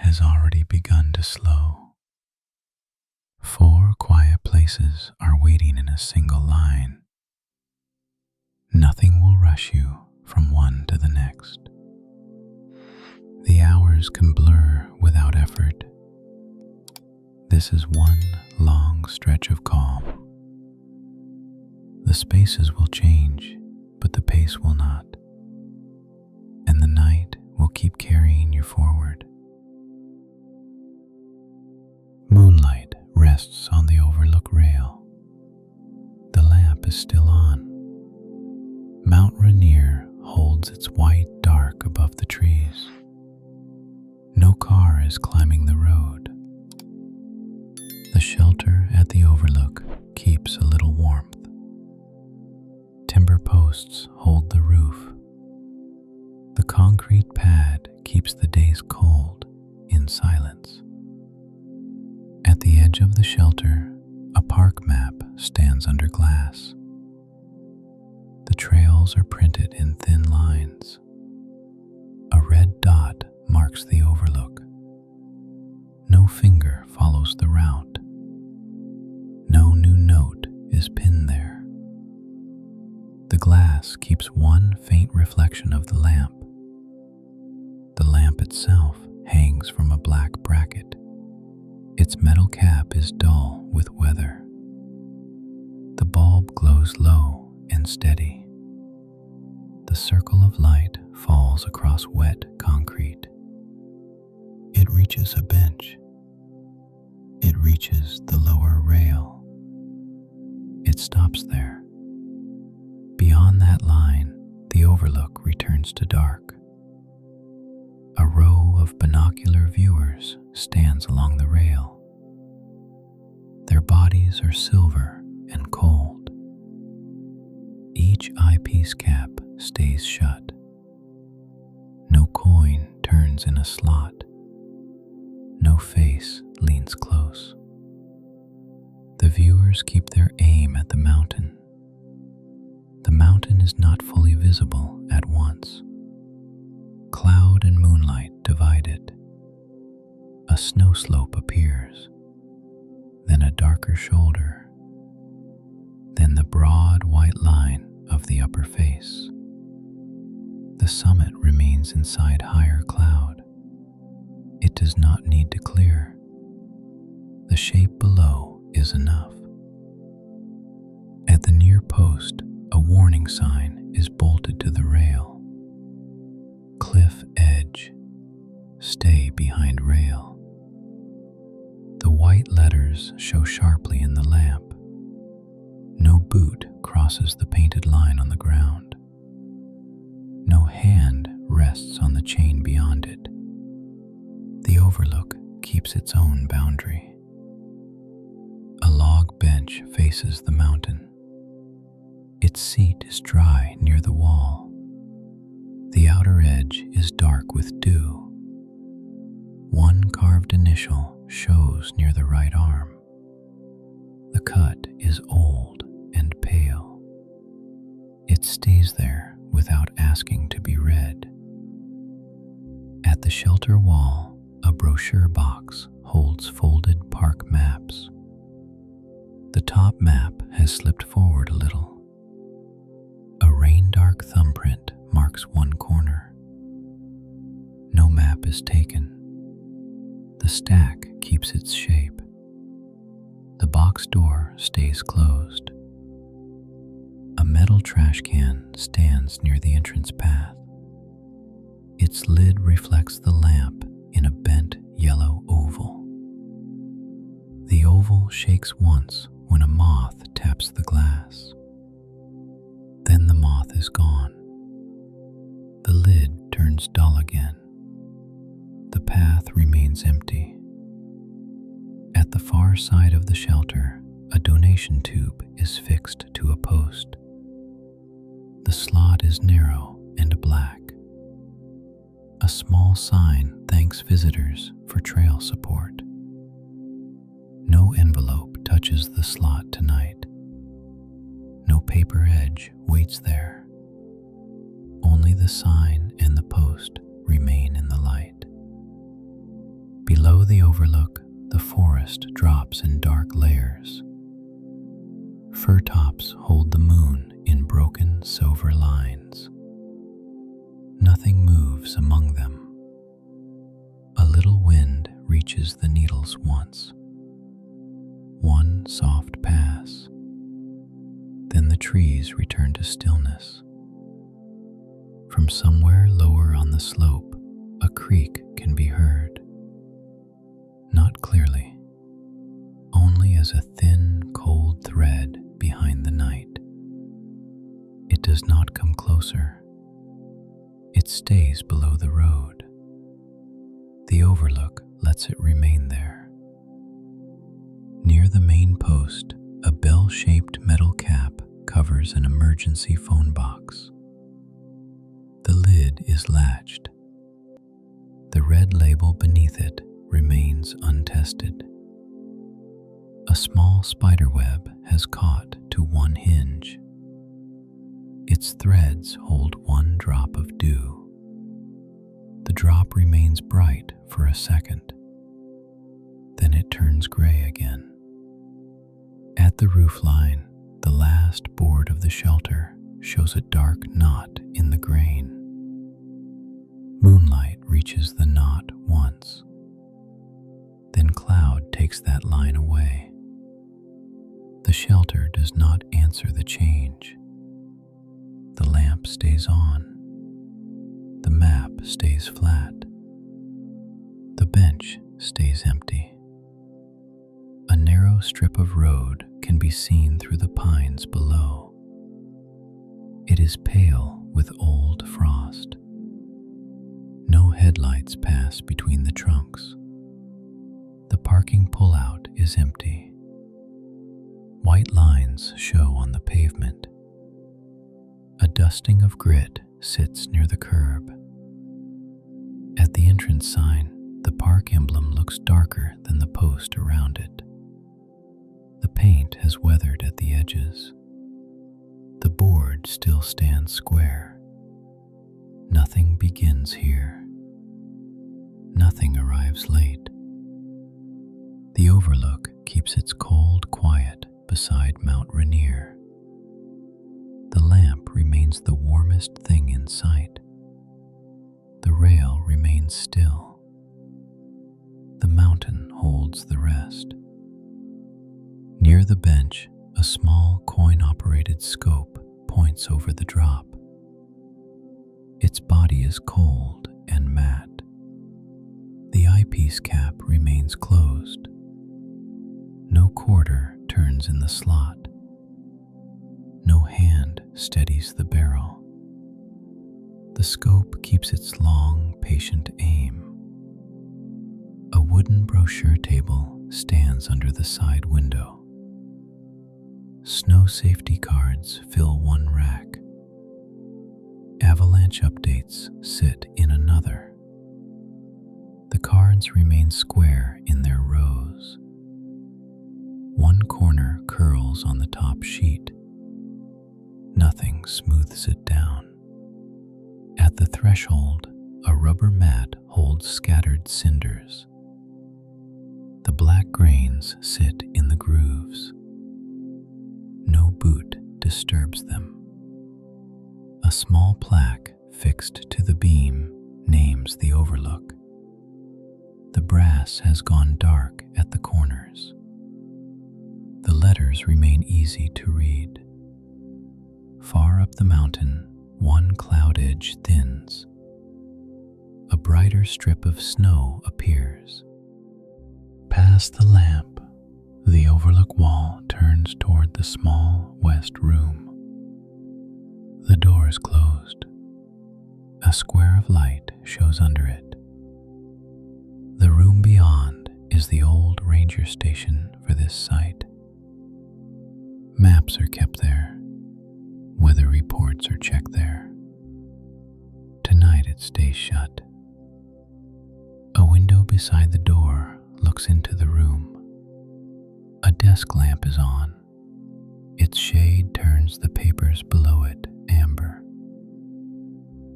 has already begun to slow. 4 quiet places are waiting in a single line. Nothing will rush you from one to the next. The hours can blur without effort. This is one long stretch of calm. The spaces will change, but the pace will not. And the night will keep carrying you forward. Moonlight rests on the overlook rail. The lamp is still on. Mount Rainier holds its white dark above the trees. No car is climbing the road. The shelter at the overlook keeps a little warmth. Timber posts hold the roof. The concrete pad keeps the days cold in silence. At the edge of the shelter, a park map stands under glass. The trails are printed in thin lines. A red dot marks the overlook. No finger follows the route. No new note is pinned there. The glass keeps one faint reflection of the lamp. The lamp itself hangs from a black bracket. Its metal cap is dull with weather. The bulb glows low and steady. The circle of light falls across wet concrete. It reaches a bench. It reaches the lower rail. It stops there. Beyond that line, the overlook returns to dark. A row of binocular viewers stands along the rail. Their bodies are silver and cold. Each eyepiece cap stays shut. No coin turns in a slot. No face leans close. The viewers keep their aim at the mountain. The mountain is not fully visible at once. Cloud and moonlight divide it. A snow slope appears, then a darker shoulder, then the broad white line of the upper face. The summit remains inside higher cloud. It does not need to clear. The shape below is enough. At the near post, a warning sign is bolted to the rail. Cliff edge. Stay behind rail. The white letters show sharply in the lamp. No boot crosses the painted line on the ground. No hand rests on the chain beyond it. The overlook keeps its own boundary. A log bench faces the mountain. Its seat is dry near the wall. The outer edge is dark with dew. One carved initial shows near the right arm. The cut is old and pale. It stays there without asking to be read. At the shelter wall, a brochure box holds folded park maps. The top map has slipped forward a little. A rain-dark thumbprint marks one corner. No map is taken. The stack keeps its shape. The box door stays closed. A metal trash can stands near the entrance path. Its lid reflects the lamp in a bent yellow oval. The oval shakes once when a moth taps the glass. Then the moth is gone. The lid turns dull again. The path remains empty. At the far side of the shelter, a donation tube is fixed to a post. The slot is narrow and black. A small sign thanks visitors for trail support. No envelope touches the slot tonight. No paper edge waits there. Only the sign and the post remain in the light. Below the overlook, the forest drops in dark layers. Fir tops hold the moon in broken silver lines. Nothing moves among them. A little wind reaches the needles once. One soft pass. Then the trees return to stillness. From somewhere lower on the slope, a creak can be heard. Not clearly, only as a thin, cold thread behind the night. It does not come closer. It stays below the road. The overlook lets it remain there. Near the main post, a bell-shaped metal cap covers an emergency phone box. The lid is latched. The red label beneath it remains untested. A small spider web has caught to one hinge. Its threads hold one drop of dew. The drop remains bright for a second. Then it turns gray again. At the roofline, the last board of the shelter shows a dark knot in the grain. Moonlight reaches the knot once. Then cloud takes that line away. The shelter does not answer the change. The lamp stays on. The map stays flat. The bench stays empty. A narrow strip of road can be seen through the pines below. It is pale with old frost. No headlights pass between the trunks. The parking pullout is empty. White lines show on the pavement. A dusting of grit sits near the curb. At the entrance sign, the park emblem looks darker than the post around it. The paint has weathered at the edges. The board still stands square. Nothing begins here. Nothing arrives late. The overlook keeps its cold quiet beside Mount Rainier. The lamp remains the warmest thing in sight. The rail remains still. The mountain holds the rest. Near the bench, a small coin-operated scope points over the drop. Its body is cold and matte. The eyepiece cap remains closed. No quarter turns in the slot. No hand steadies the barrel. The scope keeps its long, patient aim. A wooden brochure table stands under the side window. Snow safety cards fill one rack. Avalanche updates sit in another. The cards remain square in their rows. One corner curls on the top sheet. Nothing smooths it down. At the threshold, a rubber mat holds scattered cinders. The black grains sit in the grooves. No boot disturbs them. A small plaque fixed to the beam names the overlook. The brass has gone dark at the corners. The letters remain easy to read. Far up the mountain, one cloud edge thins. A brighter strip of snow appears. Past the lamp, the overlook wall turns toward the small west room. The door is closed. A square of light shows under it. The room beyond is the old ranger station for this site. Maps are kept there. Weather reports are checked there. Tonight it stays shut. A window beside the door looks into the room. A desk lamp is on. Its shade turns the papers below it amber.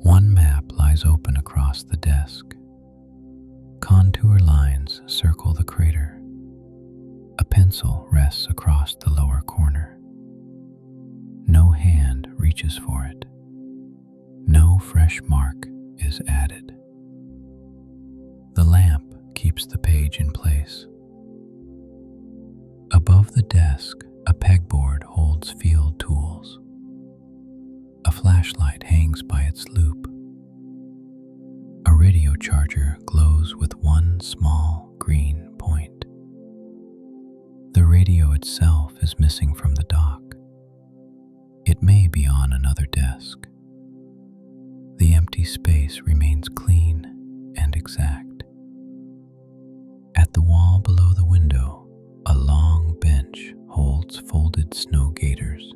One map lies open across the desk. Contour lines lines circle the crater. A pencil rests across the lower corner. No hand reaches for it. No fresh mark is added. The lamp keeps the page in place. Above the desk, a pegboard holds field tools. A flashlight hangs by its loop. A radio charger glows with one small green point. The radio itself is missing from the dock. It may be on another desk. The empty space remains clean and exact. At the wall below the window, a long bench holds folded snow gaiters.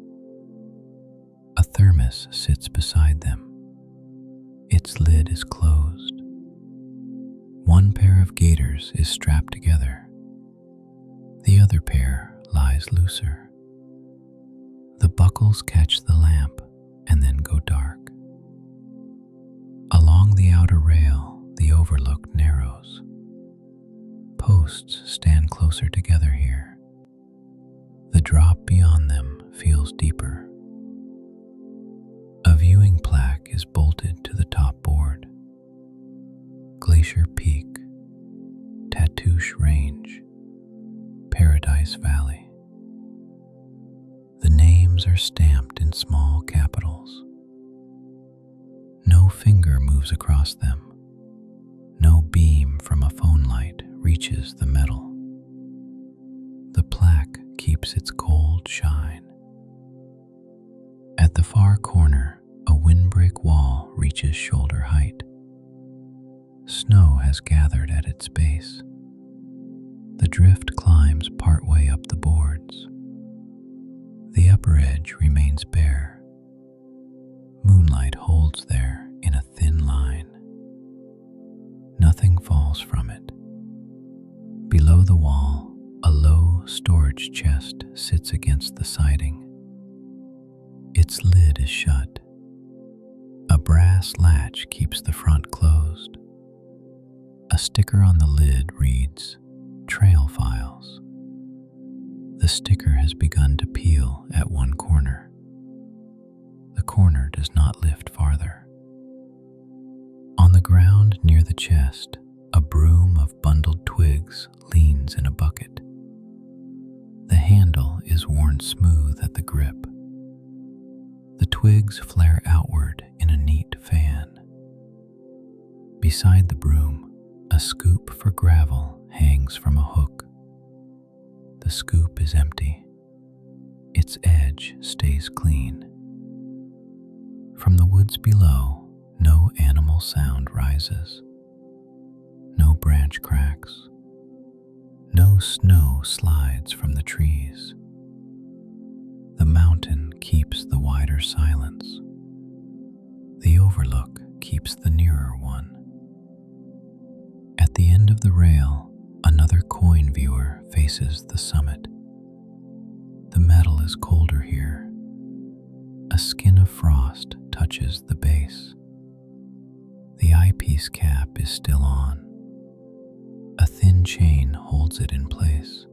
A thermos sits beside them. Its lid is closed. One pair of gaiters is strapped together. The other pair lies looser. The buckles catch the lamp and then go dark. Along the outer rail, the overlook narrows. Posts stand closer together here. The drop beyond them feels deeper. A viewing plaque is bolted to the top board. Glacier Peak, Tatoosh Range, Paradise Valley. The names are stamped in small capitals. No finger moves across them. No beam from a phone light reaches the metal. The plaque keeps its cold shine. At the far corner, a windbreak wall reaches shoulder height. Snow has gathered at its base. The drift climbs partway up the boards. The upper edge remains bare. Moonlight holds there in a thin line. Nothing falls from it. Below the wall, a low storage chest sits against the siding. Its lid is shut. A brass latch keeps the front closed. A sticker on the lid reads, "Trail Files." The sticker has begun to peel at one corner. The corner does not lift farther. On the ground near the chest, a broom of bundled twigs leans in a bucket. The handle is worn smooth at the grip. The twigs flare outward in a neat fan. Beside the broom, a scoop for gravel hangs from a hook. The scoop is empty. Its edge stays clean. From the woods below, no animal sound rises. No branch cracks. No snow slides from the trees. The mountain keeps the wider silence. The overlook keeps the nearer one. At the end of the rail, another coin viewer faces the summit. The metal is colder here. A skin of frost touches the base. The eyepiece cap is still on. A thin chain holds it in place.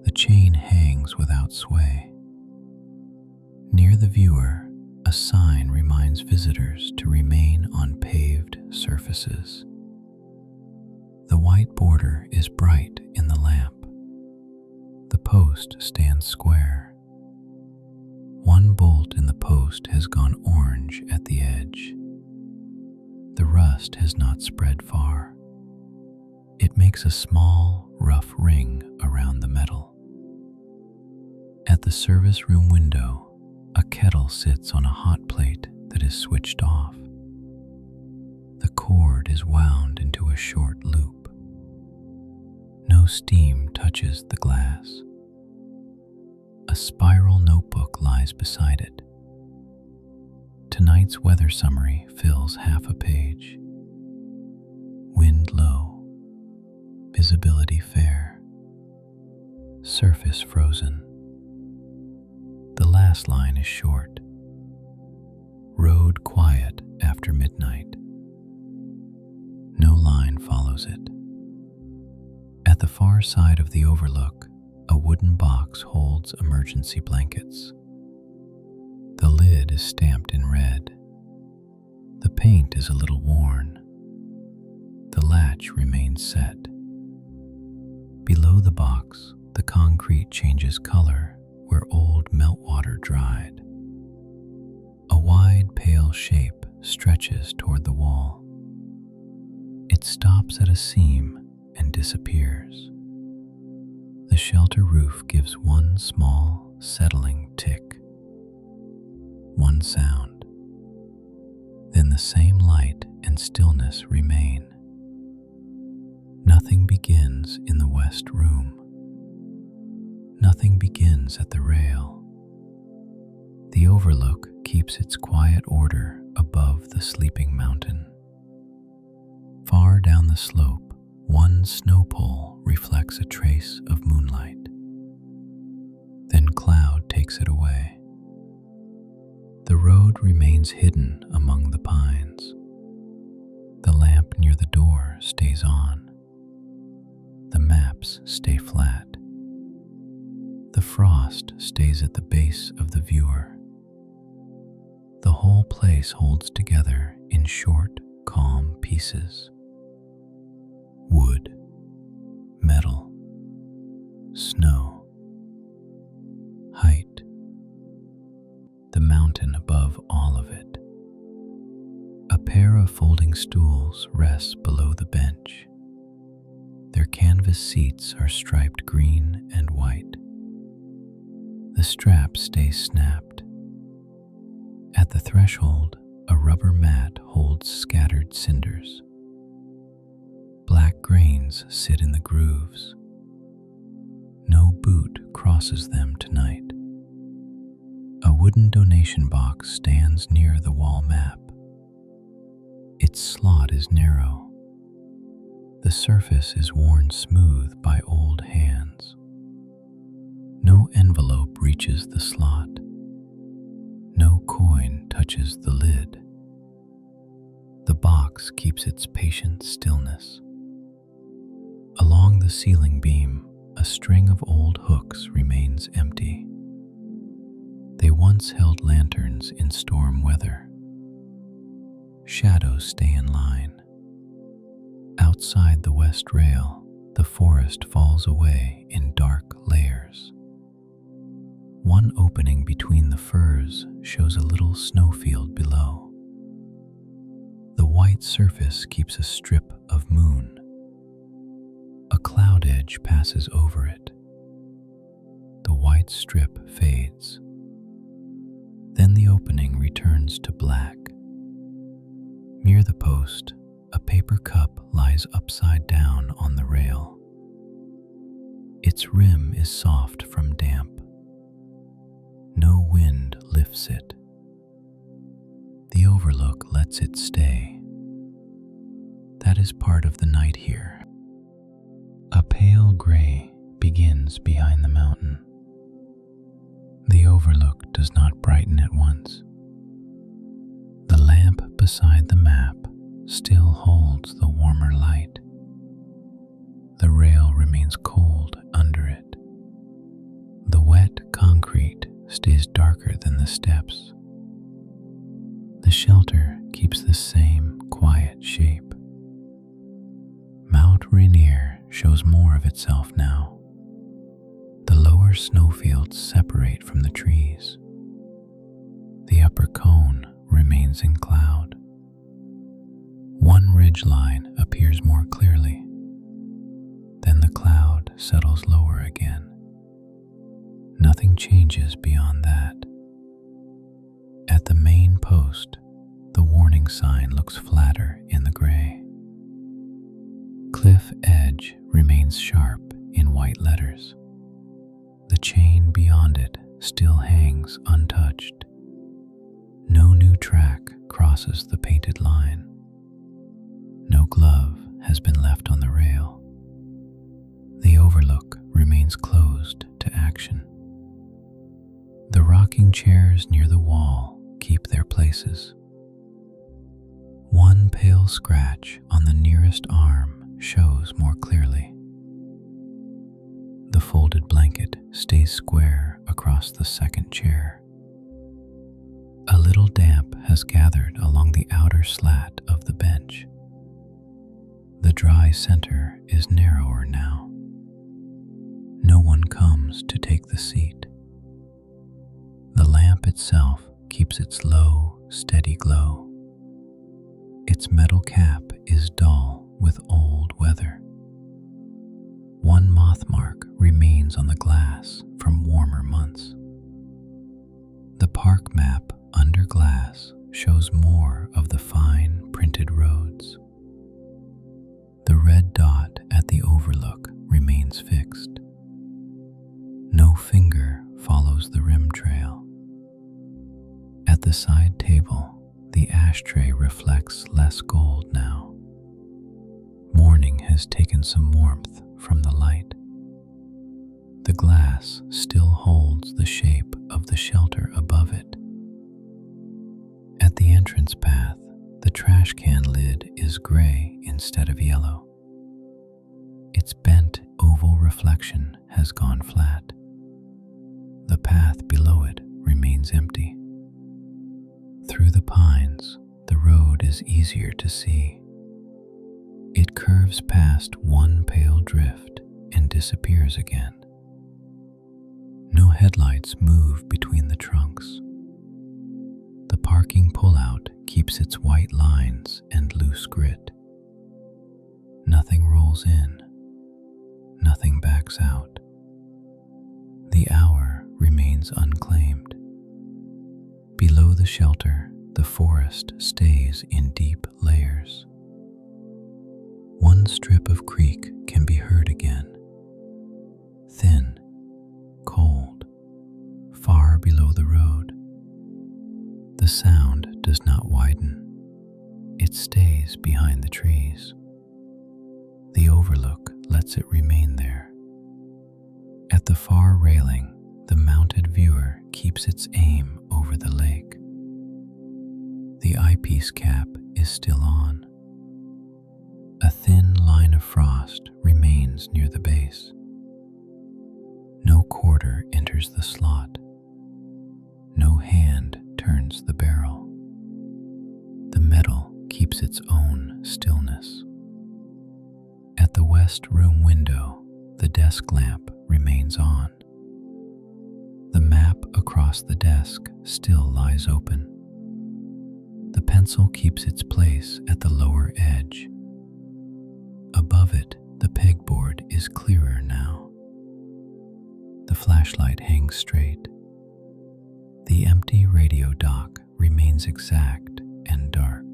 The chain hangs without sway. Near the viewer, a sign reminds visitors to remain on paved surfaces. The white border is bright in the lamp. The post stands square. One bolt in the post has gone orange at the edge. The rust has not spread far. It makes a small, rough ring around the metal. At the service room window, a kettle sits on a hot plate that is switched off. The cord is wound into a short loop. No steam touches the glass. A spiral notebook lies beside it. Tonight's weather summary fills half a page. Wind low. Visibility fair. Surface frozen. The last line is short. Road quiet after midnight. No line follows it. At the far side of the overlook, a wooden box holds emergency blankets. The lid is stamped in red. The paint is a little worn. The latch remains set. Below the box, the concrete changes color where old meltwater dried. A wide, pale shape stretches toward the wall. It stops at a seam and disappears. The shelter roof gives one small, settling tick. One sound. Then the same light and stillness remain. Nothing begins in the west room. Nothing begins at the rail. The overlook keeps its quiet order above the sleeping mountain. Far down the slope, one snow pole reflects a trace of moonlight. Then cloud takes it away. The road remains hidden among the pines. The lamp near the door stays on. The maps stay flat. The frost stays at the base of the viewer. The whole place holds together in short, calm pieces. Wood, metal, snow, height, the mountain above all of it. A pair of folding stools rests below the bench. Their canvas seats are striped green and white. The strap stays snapped. At the threshold, a rubber mat holds scattered cinders. Black grains sit in the grooves. No boot crosses them tonight. A wooden donation box stands near the wall map. Its slot is narrow. The surface is worn smooth by old hands. No envelope reaches the slot. No coin touches the lid. The box keeps its patient stillness. Along the ceiling beam, a string of old hooks remains empty. They once held lanterns in storm weather. Shadows stay in line. Outside the west rail, the forest falls away in dark layers. One opening between the firs shows a little snowfield below. The white surface keeps a strip of moon. A cloud edge passes over it. The white strip fades. Then the opening returns to black. Near the post, a paper cup lies upside down on the rail. Its rim is soft from damp. No wind lifts it. The overlook lets it stay. That is part of the night here. A pale gray begins behind the mountain. The overlook does not brighten at once. The lamp beside the map still holds the warmer light. The rail remains cold under it. The wet concrete stays darker than the steps. The shelter keeps the same quiet shape. Mount Rainier shows more of itself now. The lower snowfields separate from the trees. The upper cone remains in cloud. One ridge line appears more clearly. Then the cloud settles lower again. Nothing changes beyond that. At the main post, the warning sign looks flatter in the gray. Cliff edge remains sharp in white letters. The chain beyond it still hangs untouched. No new track crosses the painted line. No glove has been left on the rail. The overlook remains closed to action. The rocking chairs near the wall keep their places. One pale scratch on the nearest arm shows more clearly. stays square across the second chair. A little damp has gathered along the outer slat of the bench. The dry center is narrower now. No one comes to take the seat. The lamp itself keeps its low, steady glow. Its metal cap is dull with old weather. One moth mark remains on the glass from warmer months. The park map under glass shows more of the fine printed roads. The red dot at the overlook remains fixed. No finger follows the rim trail. At the side table, the ashtray reflects less gold now. Morning has taken some warmth from the light. The glass still holds the shape of the shelter above it. At the entrance path, the trash can lid is gray instead of yellow. Its bent oval reflection has gone flat. The path below it remains empty. Through the pines, the road is easier to see. It curves past one pale drift and disappears again. No headlights move between the trunks. The parking pullout keeps its white lines and loose grit. Nothing rolls in. Nothing backs out. The hour remains unclaimed. Below the shelter, the forest stays in deep layers. One strip of creek can be heard again. Thin, cold, far below the road. The sound does not widen. It stays behind the trees. The overlook lets it remain there. At the far railing, the mounted viewer keeps its aim over the lake. The eyepiece cap is still on. A thin line of frost remains near the base. No quarter enters the slot. No hand turns the barrel. The metal keeps its own stillness. At the west room window, the desk lamp remains on. The map across the desk still lies open. The pencil keeps its place at the lower edge. Above it, the pegboard is clearer now. The flashlight hangs straight. The empty radio dock remains exact and dark.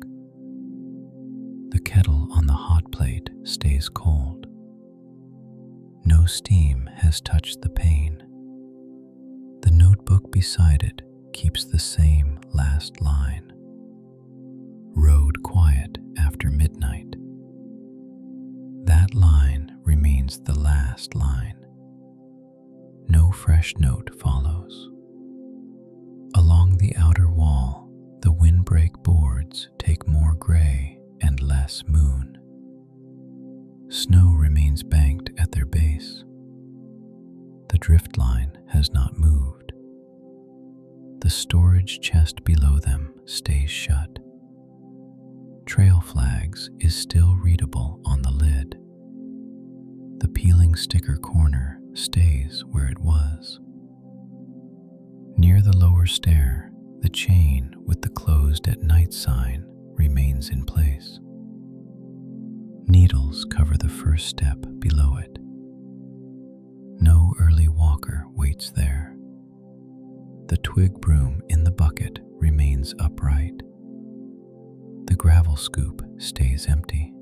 The kettle on the hot plate stays cold. No steam has touched the pane. The notebook beside it keeps the same last line. Road quiet after midnight. That line remains the last line. No fresh note follows. Along the outer wall, the windbreak boards take more gray and less moon. Snow remains banked at their base. The drift line has not moved. The storage chest below them stays shut. Trail flags is still readable on the lid. The peeling sticker corner stays where it was. Near the lower stair, the chain with the closed at night sign remains in place. Needles cover the first step below it. No early walker waits there. The twig broom in the bucket remains upright. The gravel scoop stays empty.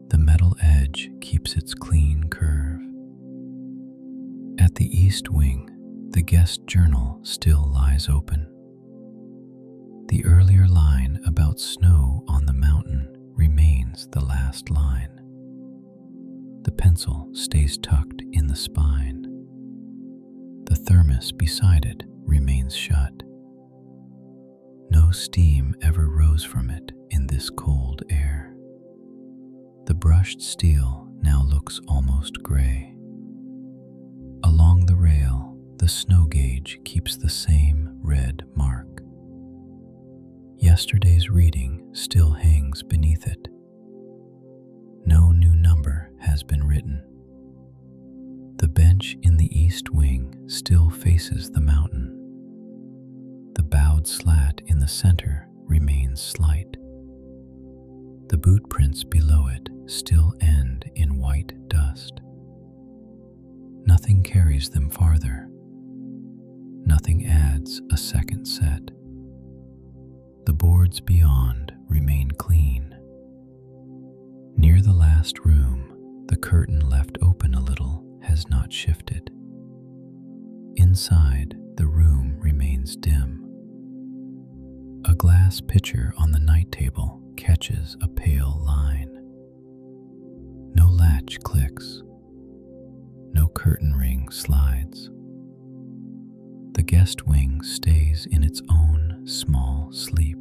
The metal edge keeps its clean curve. At the east wing, the guest journal still lies open. The earlier line about snow on the mountain remains the last line. The pencil stays tucked in the spine. The thermos beside it remains shut. No steam ever rose from it in this cold air. The brushed steel now looks almost gray. Along the rail, the snow gauge keeps the same red mark. Yesterday's reading still hangs beneath it. No new number has been written. The bench in the east wing still faces the mountain. The bowed slat in the center remains slight. The boot prints below it still end in white dust. Nothing carries them farther. Nothing adds a second set. The boards beyond remain clean. Near the last room, the curtain left open a little has not shifted. Inside, the room remains dim. A glass pitcher on the night table catches a pale line. No latch clicks. No curtain ring slides. The guest wing stays in its own small sleep.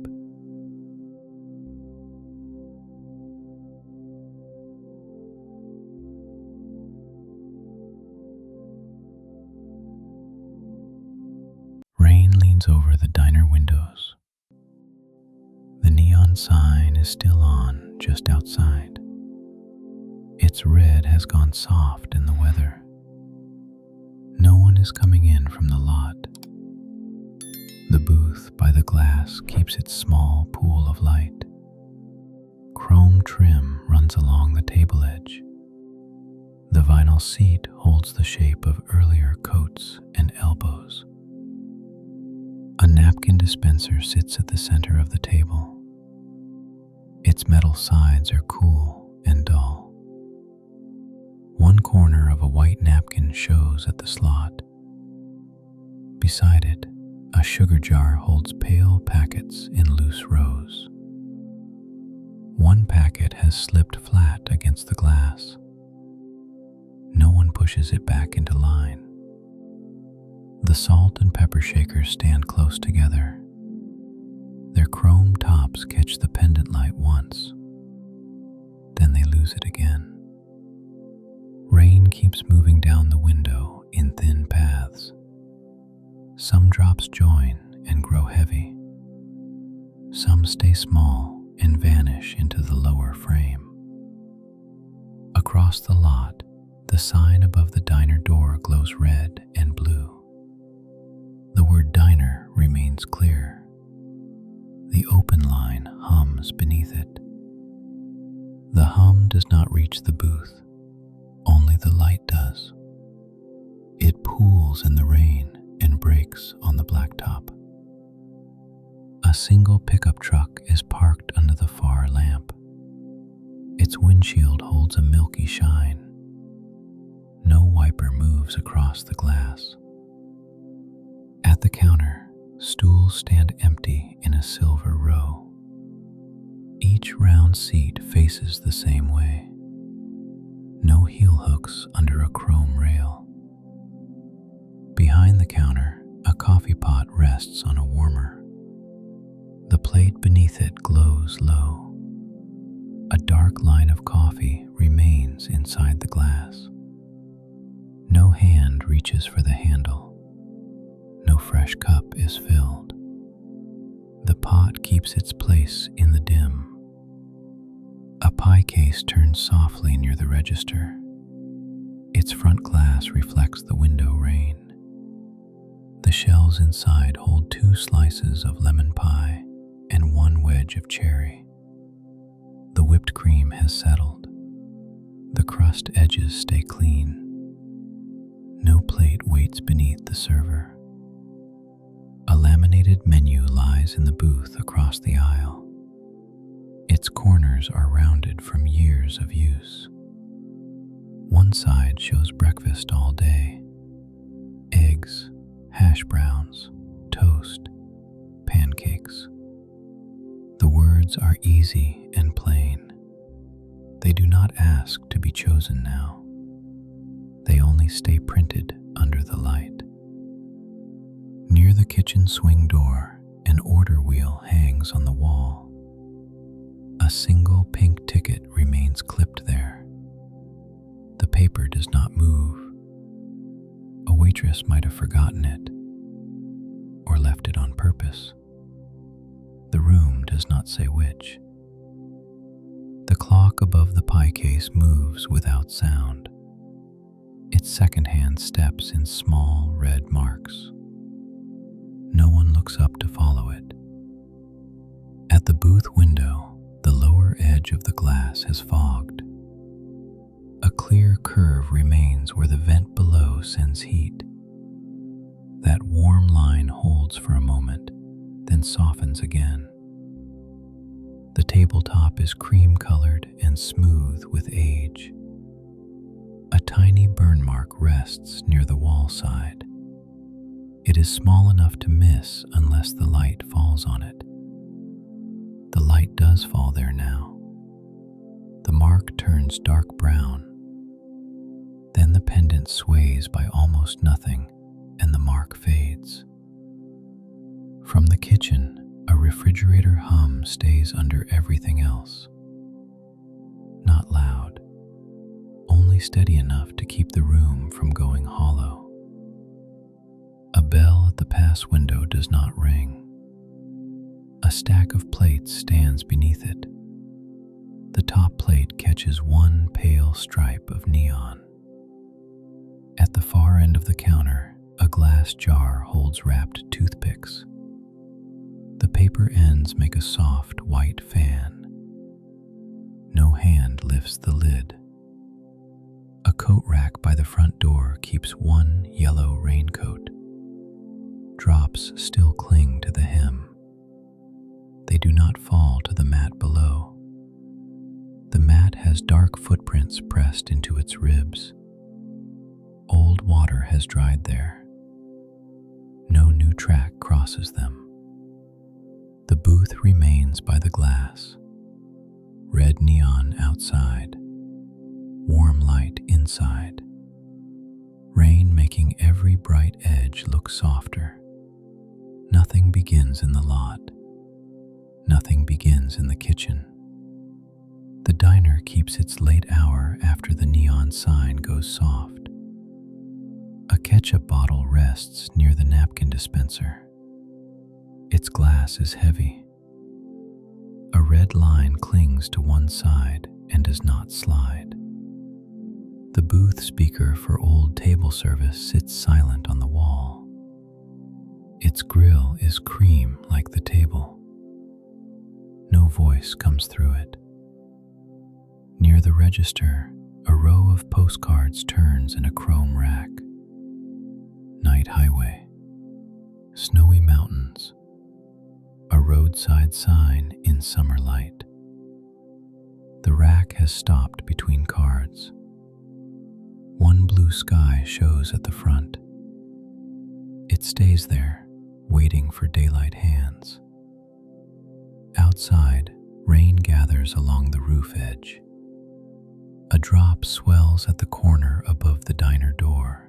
Rain leans over the diner windows. The neon sign is still on just outside. Its red has gone soft in the weather. No one is coming in from the lot. The booth by the glass keeps its small pool of light. Chrome trim runs along the table edge. The vinyl seat holds the shape of earlier coats and elbows. A napkin dispenser sits at the center of the table. Its metal sides are cool and dull. One corner of a white napkin shows at the slot. Beside it, a sugar jar holds pale packets in loose rows. One packet has slipped flat against the glass. No one pushes it back into line. The salt and pepper shakers stand close together. Their chrome tops catch the pendant light once. Then they lose it again. Rain keeps moving down the window in thin paths. Some drops join and grow heavy. Some stay small and vanish into the lower frame. Across the lot, the sign above the diner door glows red and blue. The word diner remains clear. The open line hums beneath it. The hum does not reach the booth. Only the light does. It pools in the rain and breaks on the blacktop. A single pickup truck is parked under the far lamp. Its windshield holds a milky shine. No wiper moves across the glass. At the counter, stools stand empty in a silver row. Each round seat faces the same way. No heel hooks under a chrome rail. Behind the counter, a coffee pot rests on a warmer. The plate beneath it glows low. A dark line of coffee remains inside the glass. No hand reaches for the handle. No fresh cup is filled. The pot keeps its place in the dim. A pie case turns softly near the register. Its front glass reflects the window rain. The shells inside hold 2 slices of lemon pie and 1 wedge of cherry. The whipped cream has settled. The crust edges stay clean. No plate waits beneath the server. A laminated menu lies in the booth across the aisle. Its corners are rounded from years of use. One side shows breakfast all day. Eggs, hash browns, toast, pancakes. The words are easy and plain. They do not ask to be chosen now. They only stay printed under the light. Near the kitchen swing door, an order wheel hangs on the wall. A single pink ticket remains clipped there. The paper does not move. A waitress might have forgotten it or left it on purpose. The room does not say which. The clock above the pie case moves without sound. Its second-hand steps in small red marks. No one looks up to follow it. At the booth window, the lower edge of the glass has fogged. A clear curve remains where the vent below sends heat. That warm line holds for a moment, then softens again. The tabletop is cream-colored and smooth with age. A tiny burn mark rests near the wall side. It is small enough to miss unless the light falls on it. The light does fall there now. The mark turns dark brown. Then the pendant sways by almost nothing, and the mark fades. From the kitchen, a refrigerator hum stays under everything else. Not loud, only steady enough to keep the room from going hollow. A bell at the pass window does not ring. A stack of plates stands beneath it. The top plate catches one pale stripe of neon. At the far end of the counter, a glass jar holds wrapped toothpicks. The paper ends make a soft white fan. No hand lifts the lid. A coat rack by the front door keeps one yellow raincoat. Drops still cling to the hem. They do not fall to the mat below. The mat has dark footprints pressed into its ribs. Old water has dried there. No new track crosses them. The booth remains by the glass. Red neon outside. Warm light inside. Rain making every bright edge look softer. Nothing begins in the lot. Nothing begins in the kitchen. The diner keeps its late hour after the neon sign goes soft. A ketchup bottle rests near the napkin dispenser. Its glass is heavy. A red line clings to one side and does not slide. The booth speaker for old table service sits silent on the wall. Its grill is cream like the table. No voice comes through it. Near the register, a row of postcards turns in a chrome rack. Night highway, snowy mountains, a roadside sign in summer light. The rack has stopped between cards. One blue sky shows at the front. It stays there, waiting for daylight hands. Outside, rain gathers along the roof edge. A drop swells at the corner above the diner door.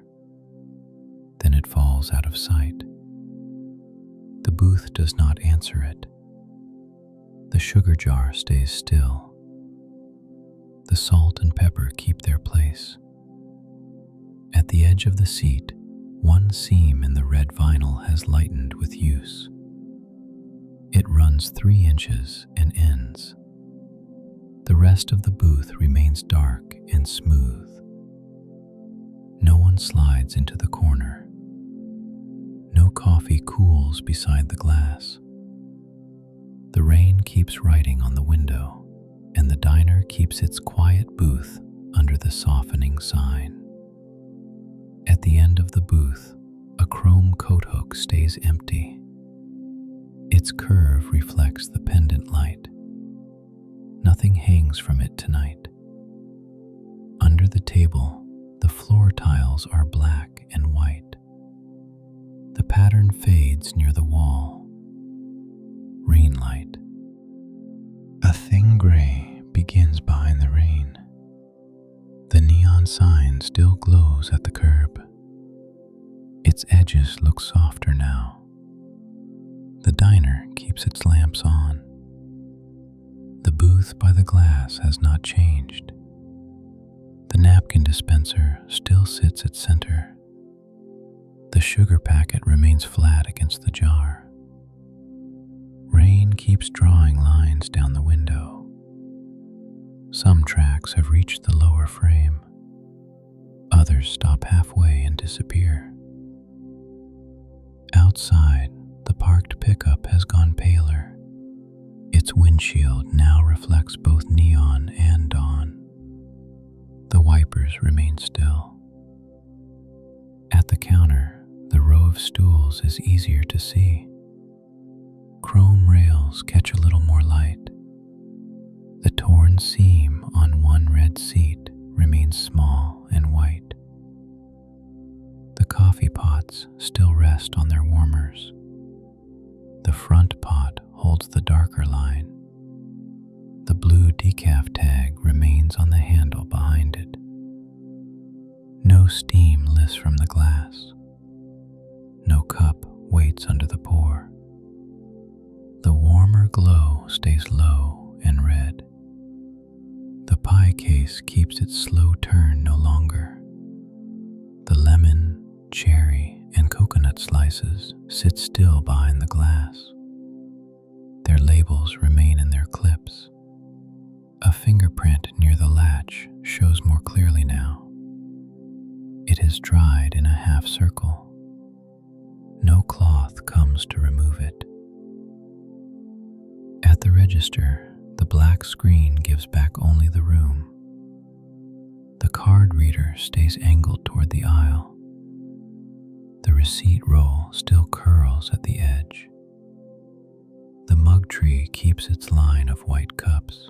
Then it falls out of sight. The booth does not answer it. The sugar jar stays still. The salt and pepper keep their place. At the edge of the seat, one seam in the red vinyl has lightened with use. It runs 3 inches and ends. The rest of the booth remains dark and smooth. No one slides into the corner. No coffee cools beside the glass. The rain keeps writing on the window, and the diner keeps its quiet booth under the softening sign. At the end of the booth, a chrome coat hook stays empty. Its curve reflects the pendant light. Nothing hangs from it tonight. Under the table, the floor tiles are black and white. The pattern fades near the wall. Rain light. A thin gray begins behind the rain. The neon sign still glows at the curb. Its edges look softer now. The diner keeps its lamps on. The booth by the glass has not changed. The napkin dispenser still sits at center. The sugar packet remains flat against the jar. Rain keeps drawing lines down the window. Some tracks have reached the lower frame. Others stop halfway and disappear. Outside, the parked pickup has gone paler. Its windshield now reflects both neon and dawn. The wipers remain still. At the counter, the row of stools is easier to see. Chrome rails catch a little more light. The torn seam on one red seat remains small and white. The coffee pots still rest on their warmers. The front pot holds the darker line. The blue decaf tag remains on the handle behind it. No steam lifts from the glass. No cup waits under the pour. The warmer glow stays low and red. The pie case keeps its slow turn no longer. The lemon, cherry, and coconut slices sit still behind the glass. Their labels remain in their clips. A fingerprint near the latch shows more clearly now. It has dried in a half circle. No cloth comes to remove it. At the register, the black screen gives back only the room. The card reader stays angled toward the aisle. The receipt roll still curls at the edge. The mug tree keeps its line of white cups.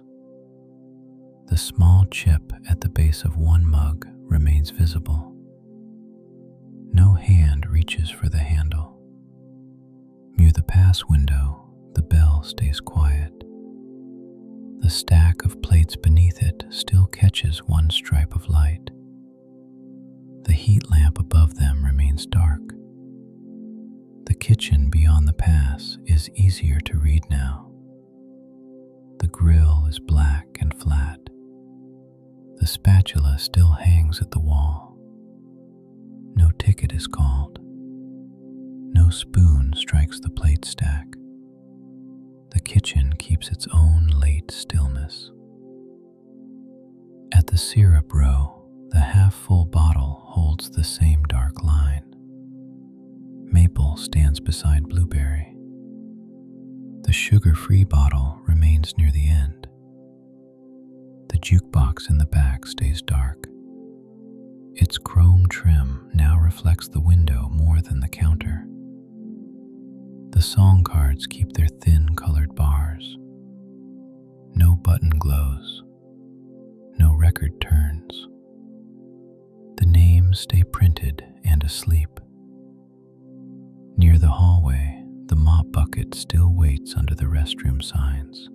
The small chip at the base of one mug remains visible. No hand reaches for the handle. Near the pass window, the bell stays quiet. The stack of plates beneath it still catches one stripe of light. The heat lamp above them remains dark. The kitchen beyond the pass is easier to read now. The grill is black and flat. The spatula still hangs at the wall. No ticket is called. No spoon strikes the plate stack. The kitchen keeps its own late stillness. At the syrup row, the half-full bottle holds the same dark line. Maple stands beside blueberry. The sugar-free bottle remains near the end. The jukebox in the back stays dark. Its chrome trim now reflects the window more than the counter. The song cards keep their thin colored bars. No button glows. No record turns. The names stay printed and asleep. Near the hallway, the mop bucket still waits under the restroom signs.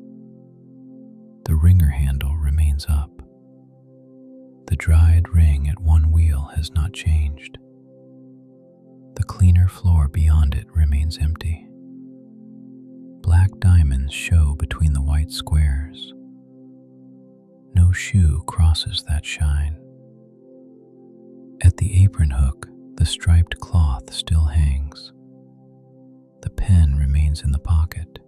The wringer handle remains up. The dried ring at one wheel has not changed. The cleaner floor beyond it remains empty. Black diamonds show between the white squares. No shoe crosses that shine. At the apron hook, the striped cloth still hangs. The pen remains in the pocket.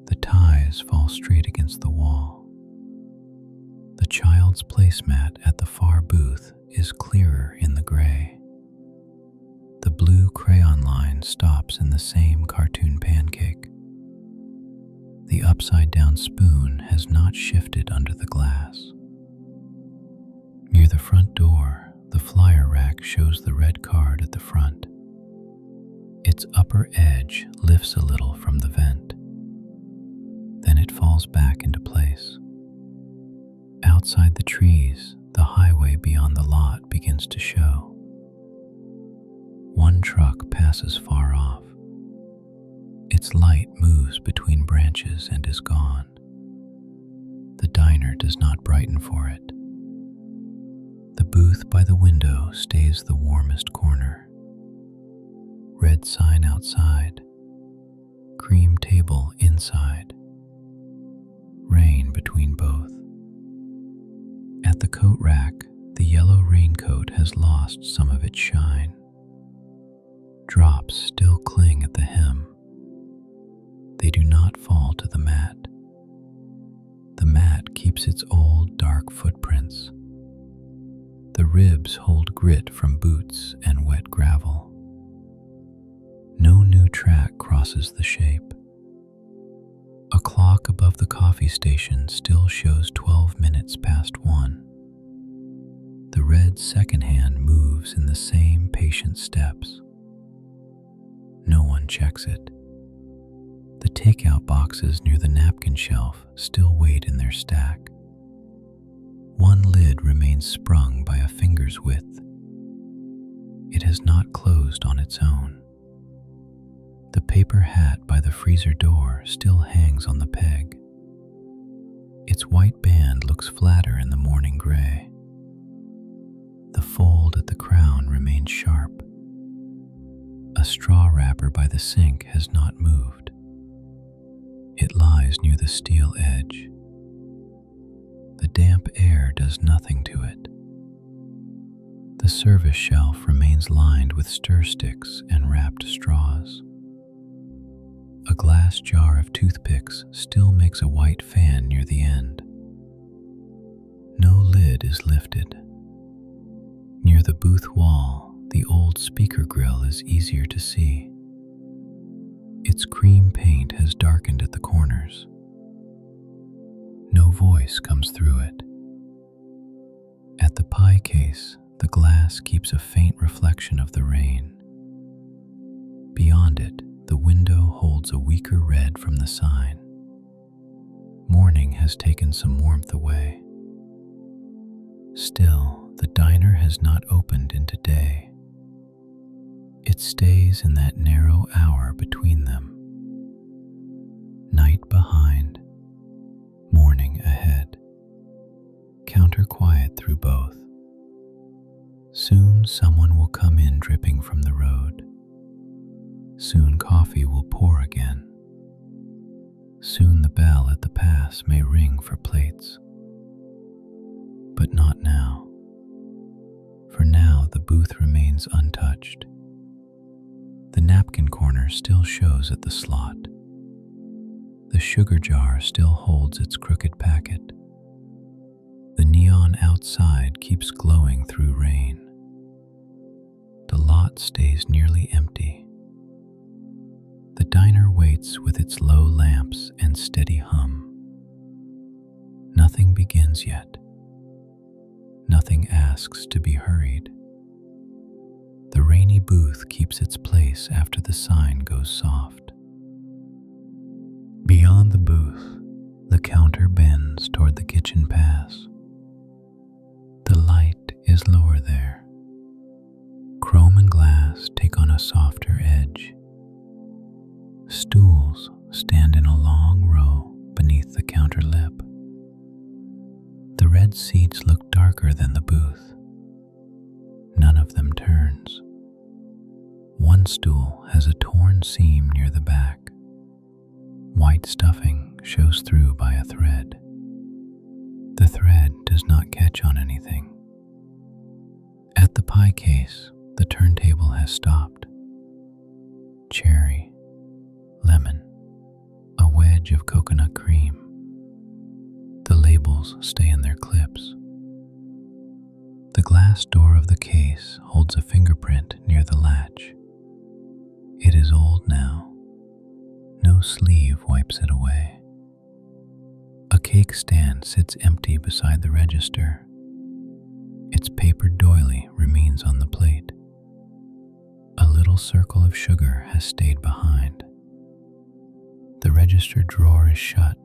The ties fall straight against the wall. The child's placemat at the far booth is clearer in the gray. The blue crayon line stops in the same cartoon pancake. The upside-down spoon has not shifted under the glass. Near the front door, the flyer rack shows the red card at the front. Its upper edge lifts a little from the vent. Then it falls back into place. Outside the trees, the highway beyond the lot begins to show. One truck passes far off. Its light moves between branches and is gone. The diner does not brighten for it. The booth by the window stays the warmest corner. Red sign outside. Cream table inside. Rain between both. At the coat rack, the yellow raincoat has lost some of its shine. Drops still cling at the hem. They do not fall to the mat. The mat keeps its old, dark footprints. The ribs hold grit from boots and wet gravel. No new track crosses the shape. A clock above the coffee station still shows 12 minutes past 1. The red second hand moves in the same patient steps. No one checks it. The takeout boxes near the napkin shelf still wait in their stack. One lid remains sprung by a finger's width. It has not closed on its own. The paper hat by the freezer door still hangs on the peg. Its white band looks flatter in the morning gray. The fold at the crown remains sharp. A straw wrapper by the sink has not moved. It lies near the steel edge. The damp air does nothing to it. The service shelf remains lined with stir sticks and wrapped straws. A glass jar of toothpicks still makes a white fan near the end. No lid is lifted. Near the booth wall, the old speaker grill is easier to see. Its cream paint has darkened at the corners. No voice comes through it. At the pie case, the glass keeps a faint reflection of the rain. Beyond it, the window holds a weaker red from the sign. Morning has taken some warmth away. Still, the diner has not opened into day. It stays in that narrow hour between them. Night behind, morning ahead. Counter quiet through both. Soon someone will come in dripping from the road. Soon coffee will pour again. Soon the bell at the pass may ring for plates. But not now. For now the booth remains untouched. The napkin corner still shows at the slot. The sugar jar still holds its crooked packet. The neon outside keeps glowing through rain. The lot stays nearly empty. The diner waits with its low lamps and steady hum. Nothing begins yet. Nothing asks to be hurried. The rainy booth keeps its place after the sign goes soft. Beyond the booth, the counter bends toward the kitchen pass. The light is lower there. Chrome and glass take on a softer edge. Stools stand in a long row beneath the counter lip. The red seats look darker than the booth. None of them turns. One stool has a torn seam near the back. White stuffing shows through by a thread. The thread does not catch on anything. At the pie case, the turntable has stopped. Cherry, lemon, a wedge of coconut cream. The labels stay in their clips. The glass door of the case holds a fingerprint near the latch. It is old now. No sleeve wipes it away. A cake stand sits empty beside the register. Its papered doily remains on the plate. A little circle of sugar has stayed behind. The register drawer is shut.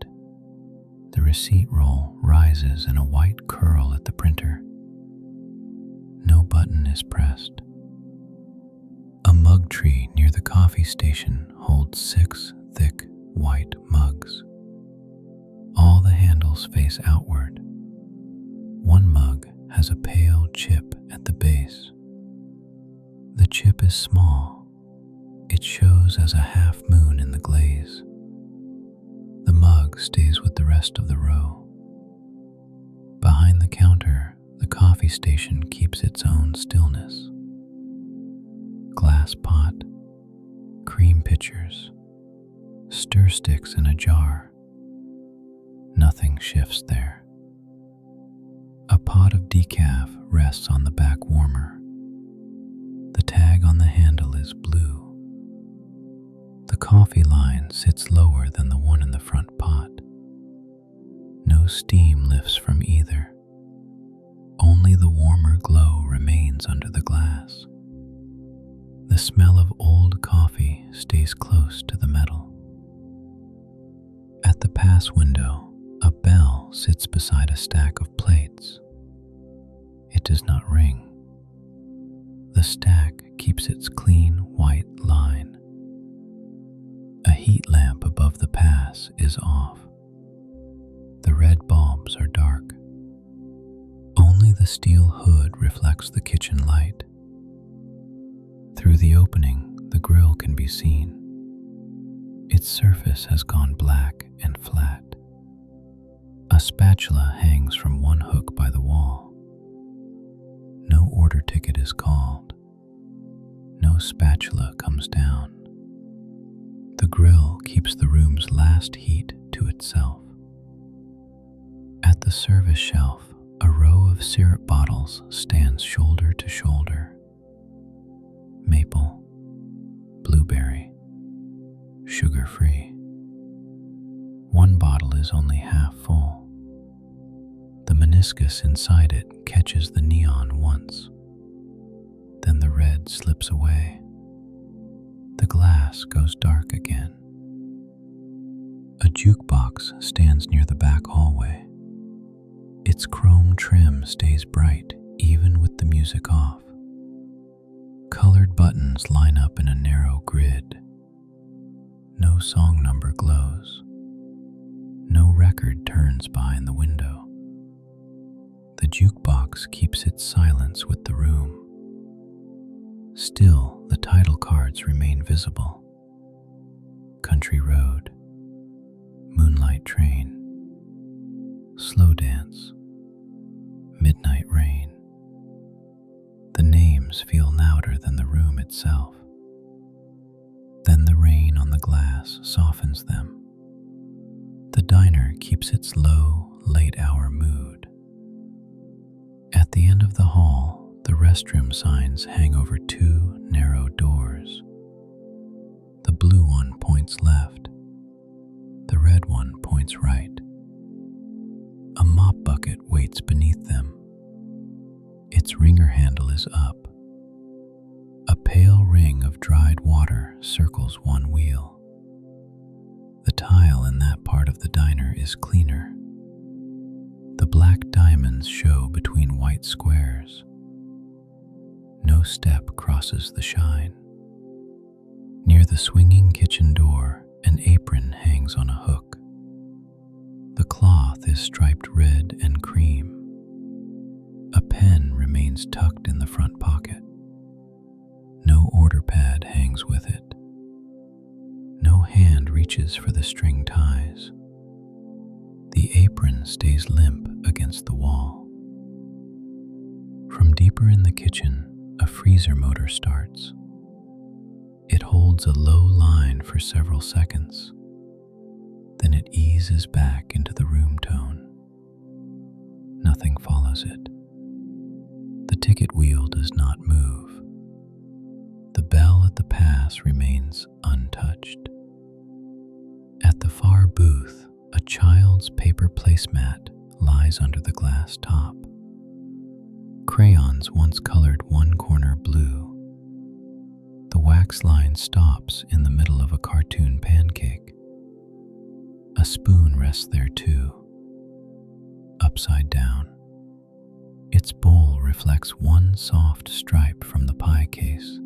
The receipt roll rises in a white curl at the printer. No button is pressed. A mug tree near the coffee station holds 6 thick white mugs. All the handles face outward. One mug has a pale chip at the base. The chip is small. It shows as a half moon in the glaze. The mug stays with the rest of the row. Behind the counter, the coffee station keeps its own stillness. glass pot, cream pitchers, stir sticks in a jar. Nothing shifts there. A pot of decaf rests on the back warmer. The tag on the handle is blue. The coffee line sits lower than the one in the front pot. No steam lifts from either. Only the warmer glow remains under the glass. The smell of old coffee stays close to the metal. At the pass window, a bell sits beside a stack of plates. It does not ring. The stack keeps its clean white line. A heat lamp above the pass is off. The red bulbs are dark. Only the steel hood reflects the kitchen light. Through the opening, the grill can be seen. Its surface has gone black and flat. A spatula hangs from one hook by the wall. No order ticket is called. No spatula comes down. The grill keeps the room's last heat to itself. At the service shelf, a row of syrup bottles stands shoulder to shoulder. Maple, blueberry, sugar-free. One bottle is only half full. The meniscus inside it catches the neon once. Then the red slips away. The glass goes dark again. A jukebox stands near the back hallway. Its chrome trim stays bright even with the music off. Colored buttons line up in a narrow grid. No song number glows. No record turns behind the window. The jukebox keeps its silence with the room. Still, the title cards remain visible. Country Road, Moonlight Train, Slow Dance, Midnight Rain. The names feel louder than the room itself. Then the rain on the glass softens them. The diner keeps its low, late-hour mood. At the end of the hall, the restroom signs hang over two narrow doors. The blue one points left. The red one points right. A mop bucket waits beneath them. Its wringer handle is up. A pale ring of dried water circles one wheel. The tile in that part of the diner is cleaner. The black diamonds show between white squares. No step crosses the shine. Near the swinging kitchen door, an apron hangs on a hook. The cloth is striped red and cream. A pen remains tucked in the front pocket. No order pad hangs with it. No hand reaches for the string ties. The apron stays limp against the wall. From deeper in the kitchen, a freezer motor starts. It holds a low line for several seconds. Then it eases back into the room tone. Nothing follows it. The ticket wheel does not move. The bell at the pass remains untouched. At the far booth, a child's paper placemat lies under the glass top. Crayons once colored one corner blue. The wax line stops in the middle of a cartoon pancake. A spoon rests there too, upside down. Its bowl reflects one soft stripe from the pie case.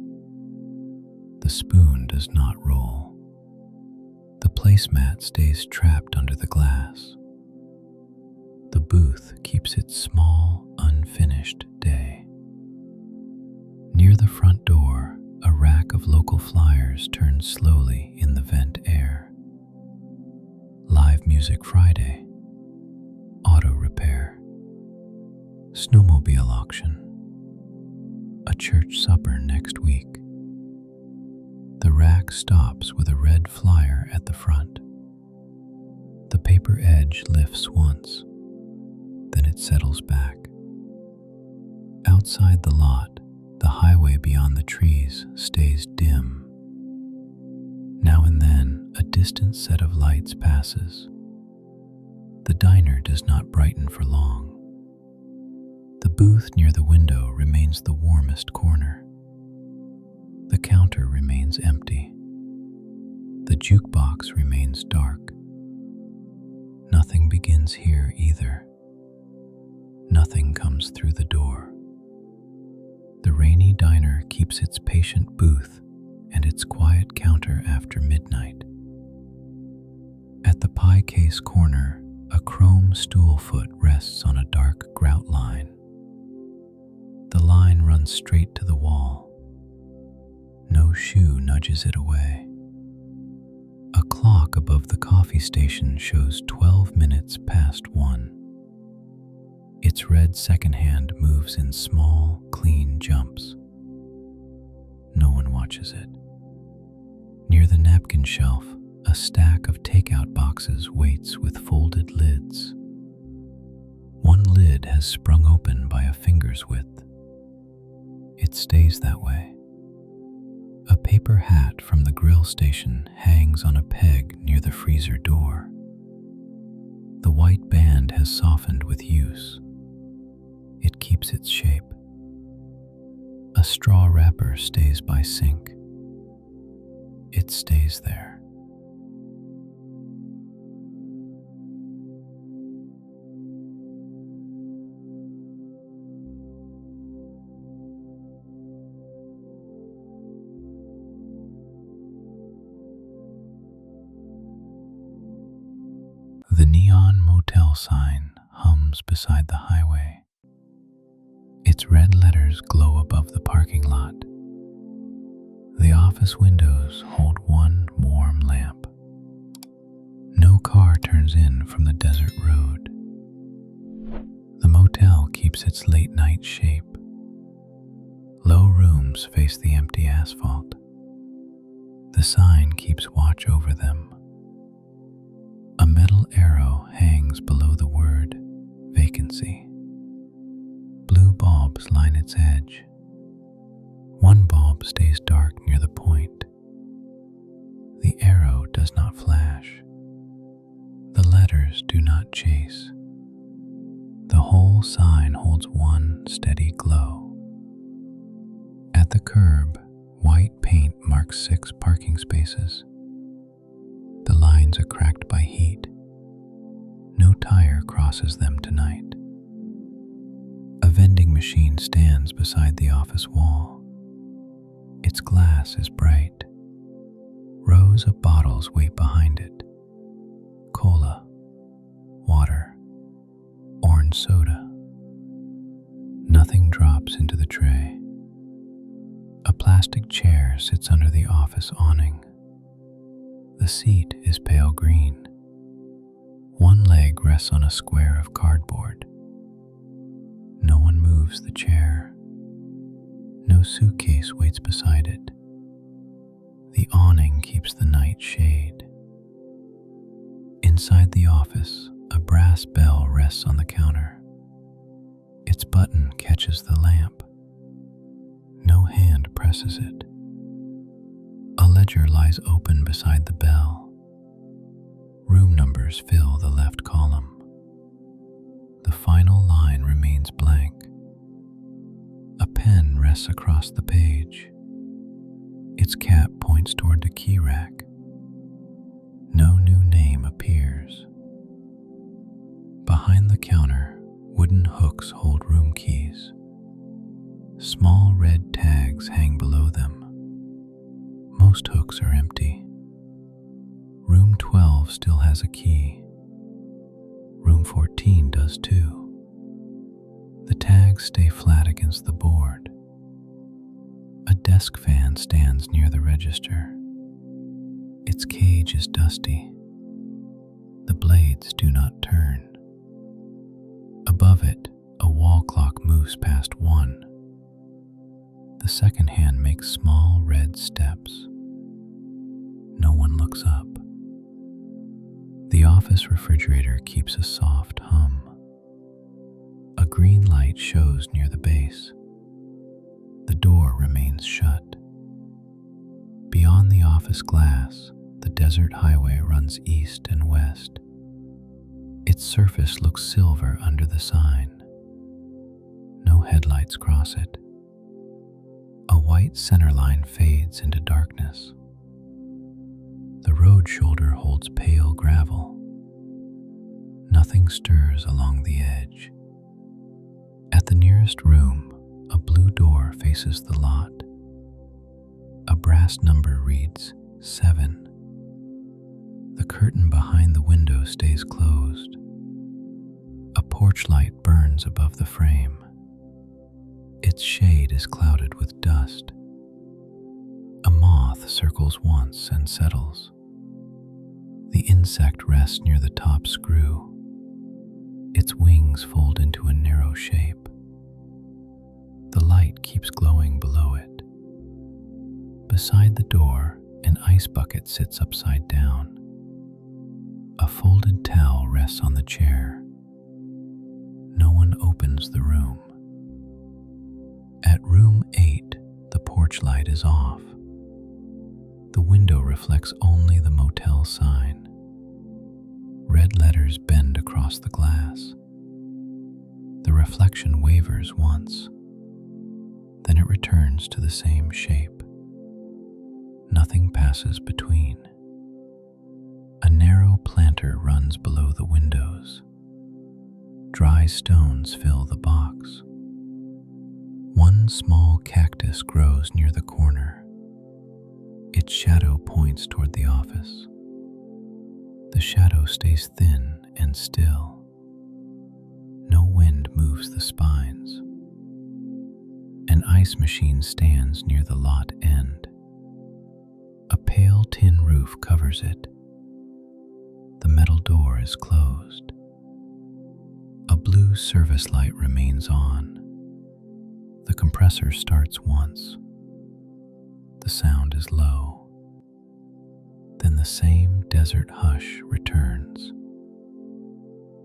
The spoon does not roll. The placemat stays trapped under the glass. The booth keeps its small, unfinished day. Near the front door, a rack of local flyers turns slowly in the vent air. Live Music Friday, auto repair, snowmobile auction, a church supper next week. rack stops with a red flyer at the front. The paper edge lifts once, then it settles back. Outside the lot, the highway beyond the trees stays dim. Now and then, a distant set of lights passes. The diner does not brighten for long. The booth near the window remains the warmest corner. The counter remains empty. The jukebox remains dark. Nothing begins here either. Nothing comes through the door. The rainy diner keeps its patient booth and its quiet counter after midnight. At the pie case corner, a chrome stool foot rests on a dark grout line. The line runs straight to the wall. No shoe nudges it away. A clock above the coffee station shows 12 minutes past 1. Its red second hand moves in small, clean jumps. No one watches it. Near the napkin shelf, a stack of takeout boxes waits with folded lids. One lid has sprung open by a finger's width. It stays that way. A paper hat from the grill station hangs on a peg near the freezer door. The white band has softened with use. It keeps its shape. A straw wrapper stays by sink. It stays there. The neon motel sign hums beside the highway. Its red letters glow above the parking lot. The office windows hold one warm lamp. No car turns in from the desert road. The motel keeps its late-night shape. Low rooms face the empty asphalt. The sign keeps watch over them. A metal arrow hangs below the word vacancy. Blue bulbs line its edge. One bulb stays dark near the point. The arrow does not flash. The letters do not chase. The whole sign holds one steady glow. At the curb, white paint marks 6 parking spaces. The lines are cracked by heat. No tire crosses them tonight. A vending machine stands beside the office wall. Its glass is bright. Rows of bottles wait behind it. Cola, water, orange soda. Nothing drops into the tray. A plastic chair sits under the office awning. The seat is pale green. One leg rests on a square of cardboard. No one moves the chair. No suitcase waits beside it. The awning keeps the night shade. Inside the office, a brass bell rests on the counter. Its button catches the lamp. No hand presses it. A ledger lies open beside the bell. Room numbers fill the left column. The final line remains blank. A pen rests across the page. Its cap points toward the key rack. No new name appears. Behind the counter, wooden hooks hold room keys. Small red tags hang below them. Most hooks are empty. Room 12 still has a key. Room 14 does too. The tags stay flat against the board. A desk fan stands near the register. Its cage is dusty. The blades do not turn. Above it, a wall clock moves past 1. The second hand makes small red steps. no one looks up. The office refrigerator keeps a soft hum. A green light shows near the base. The door remains shut. Beyond the office glass, the desert highway runs east and west. Its surface looks silver under the sign. No headlights cross it. A white center line fades into darkness. The road shoulder holds pale gravel. Nothing stirs along the edge. At the nearest room, a blue door faces the lot. A brass number reads 7. The curtain behind the window stays closed. A porch light burns above the frame. Its shade is clouded with dust. A moth circles once and settles. The insect rests near the top screw. Its wings fold into a narrow shape. The light keeps glowing below it. Beside the door, an ice bucket sits upside down. A folded towel rests on the chair. No one opens the room. At room 8, the porch light is off. The window reflects only the motel sign. Red letters bend across the glass. The reflection wavers once. Then it returns to the same shape. Nothing passes between. A narrow planter runs below the windows. Dry stones fill the box. One small cactus grows near the corner. Its shadow points toward the office. The shadow stays thin and still. No wind moves the spines. An ice machine stands near the lot end. A pale tin roof covers it. The metal door is closed. A blue service light remains on. The compressor starts once. The sound is low. Then the same desert hush returns.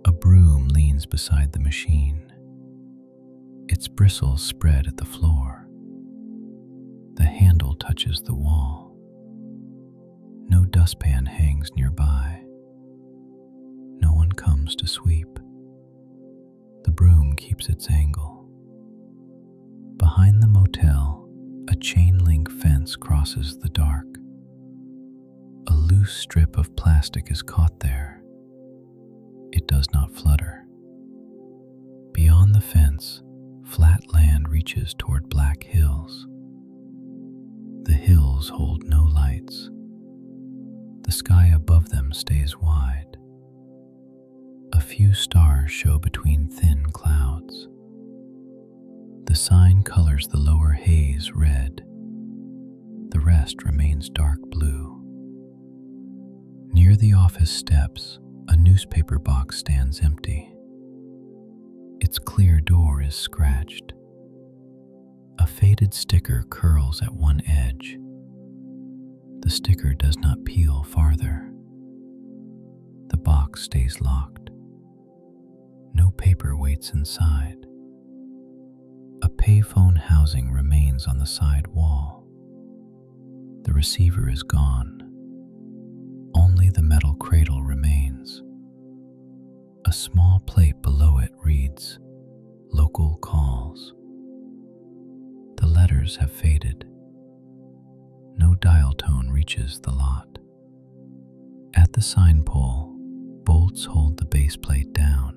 A broom leans beside the machine. Its bristles spread at the floor. The handle touches the wall. No dustpan hangs nearby. No one comes to sweep. The broom keeps its angle. Behind the motel, a chain-link fence crosses the dark. A loose strip of plastic is caught there. It does not flutter. Beyond the fence, flat land reaches toward black hills. The hills hold no lights. The sky above them stays wide. A few stars show between thin clouds. The sign colors the lower haze red. The rest remains dark blue. Near the office steps, a newspaper box stands empty. Its clear door is scratched. A faded sticker curls at one edge. The sticker does not peel farther. The box stays locked. No paper waits inside. A payphone housing remains on the side wall. The receiver is gone. Only the metal cradle remains. A small plate below it reads, "Local calls." The letters have faded. No dial tone reaches the lot. At the sign pole, bolts hold the base plate down.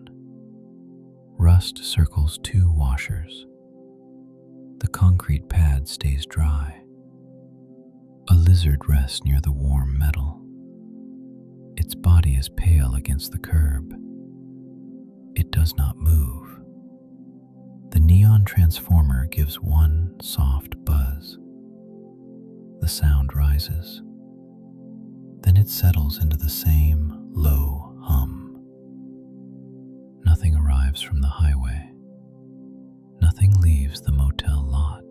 Rust circles 2 washers. The concrete pad stays dry. A lizard rests near the warm metal. Its body is pale against the curb. It does not move. The neon transformer gives one soft buzz. The sound rises. Then it settles into the same low hum. Nothing arrives from the highway. Nothing leaves the motel lot.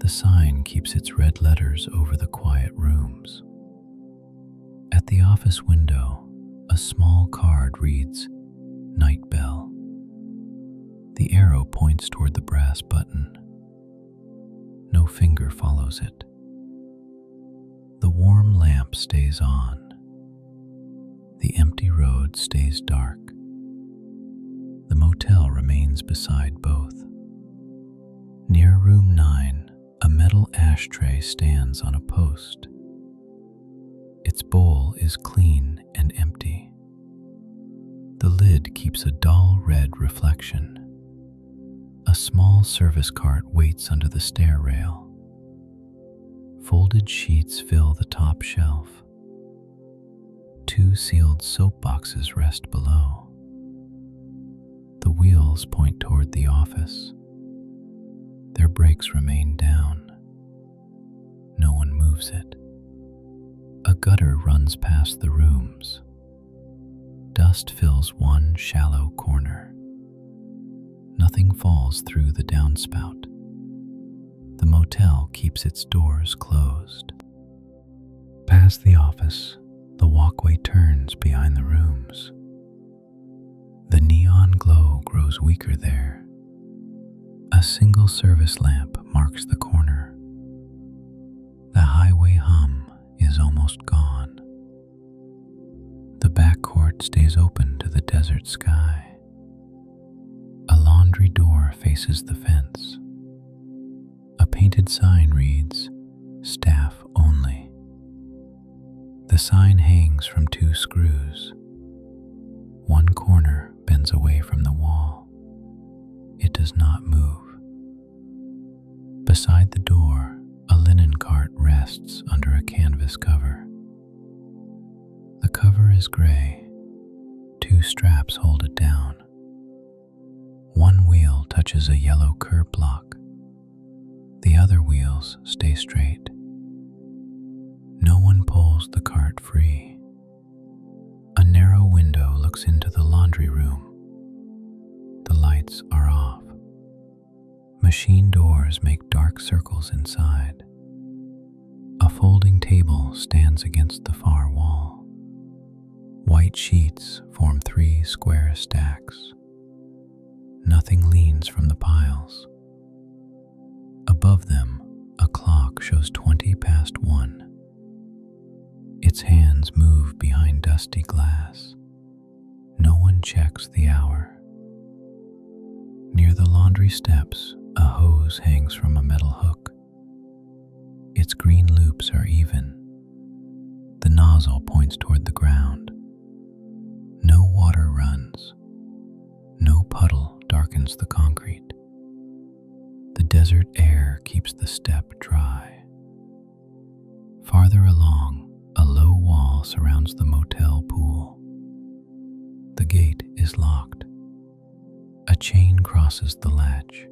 The sign keeps its red letters over the quiet rooms. At the office window, a small card reads, "Night Bell." The arrow points toward the brass button. No finger follows it. The warm lamp stays on. The empty road stays dark. The motel remains beside both. Near room 9, a metal ashtray stands on a post. Its bowl is clean and empty. The lid keeps a dull red reflection. A small service cart waits under the stair rail. Folded sheets fill the top shelf. 2 sealed soap boxes rest below. The wheels point toward the office. Their brakes remain down. No one moves it. A gutter runs past the rooms. Dust fills one shallow corner. Nothing falls through the downspout. The motel keeps its doors closed. Past the office, the walkway turns behind the rooms. The neon glow grows weaker there. A single service lamp marks the corner. The highway hum is almost gone. The back court stays open to the desert sky. A laundry door faces the fence. A painted sign reads, "Staff Only." The sign hangs from 2 screws. One corner bends away from the wall. It does not move. Beside the door, a linen cart rests under a canvas cover. The cover is gray. 2 straps hold it down. One wheel touches a yellow curb block. The other wheels stay straight. No one pulls the cart free. A narrow window looks into the laundry room. The lights are off. Machine doors make dark circles inside. A folding table stands against the far wall. White sheets form 3 square stacks. Nothing leans from the piles. Above them, a clock shows 20 past 1. Its hands move behind dusty glass. No one checks the hour. Near the laundry steps, a hose hangs from a metal hook. Its green loops are even. The nozzle points toward the ground. No water runs. No puddle darkens the concrete. The desert air keeps the step dry. Farther along, a low wall surrounds the motel pool. The gate is locked. A chain crosses the latch.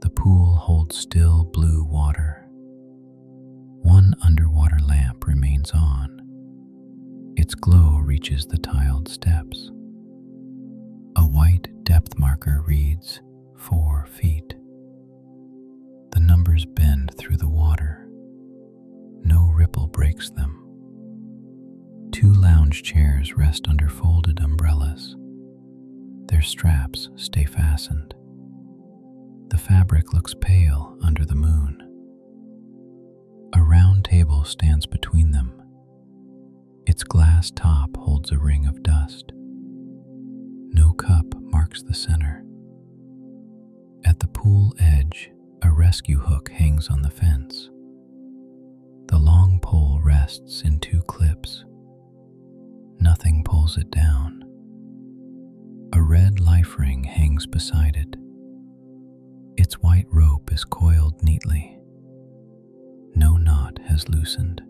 The pool holds still blue water. One underwater lamp remains on. Its glow reaches the tiled steps. A white depth marker reads 4 feet. The numbers bend through the water. No ripple breaks them. 2 lounge chairs rest under folded umbrellas. Their straps stay fastened. The fabric looks pale under the moon. A round table stands between them. Its glass top holds a ring of dust. No cup marks the center. At the pool edge, a rescue hook hangs on the fence. The long pole rests in 2 clips. Nothing pulls it down. A red life ring hangs beside it. Its white rope is coiled neatly. No knot has loosened.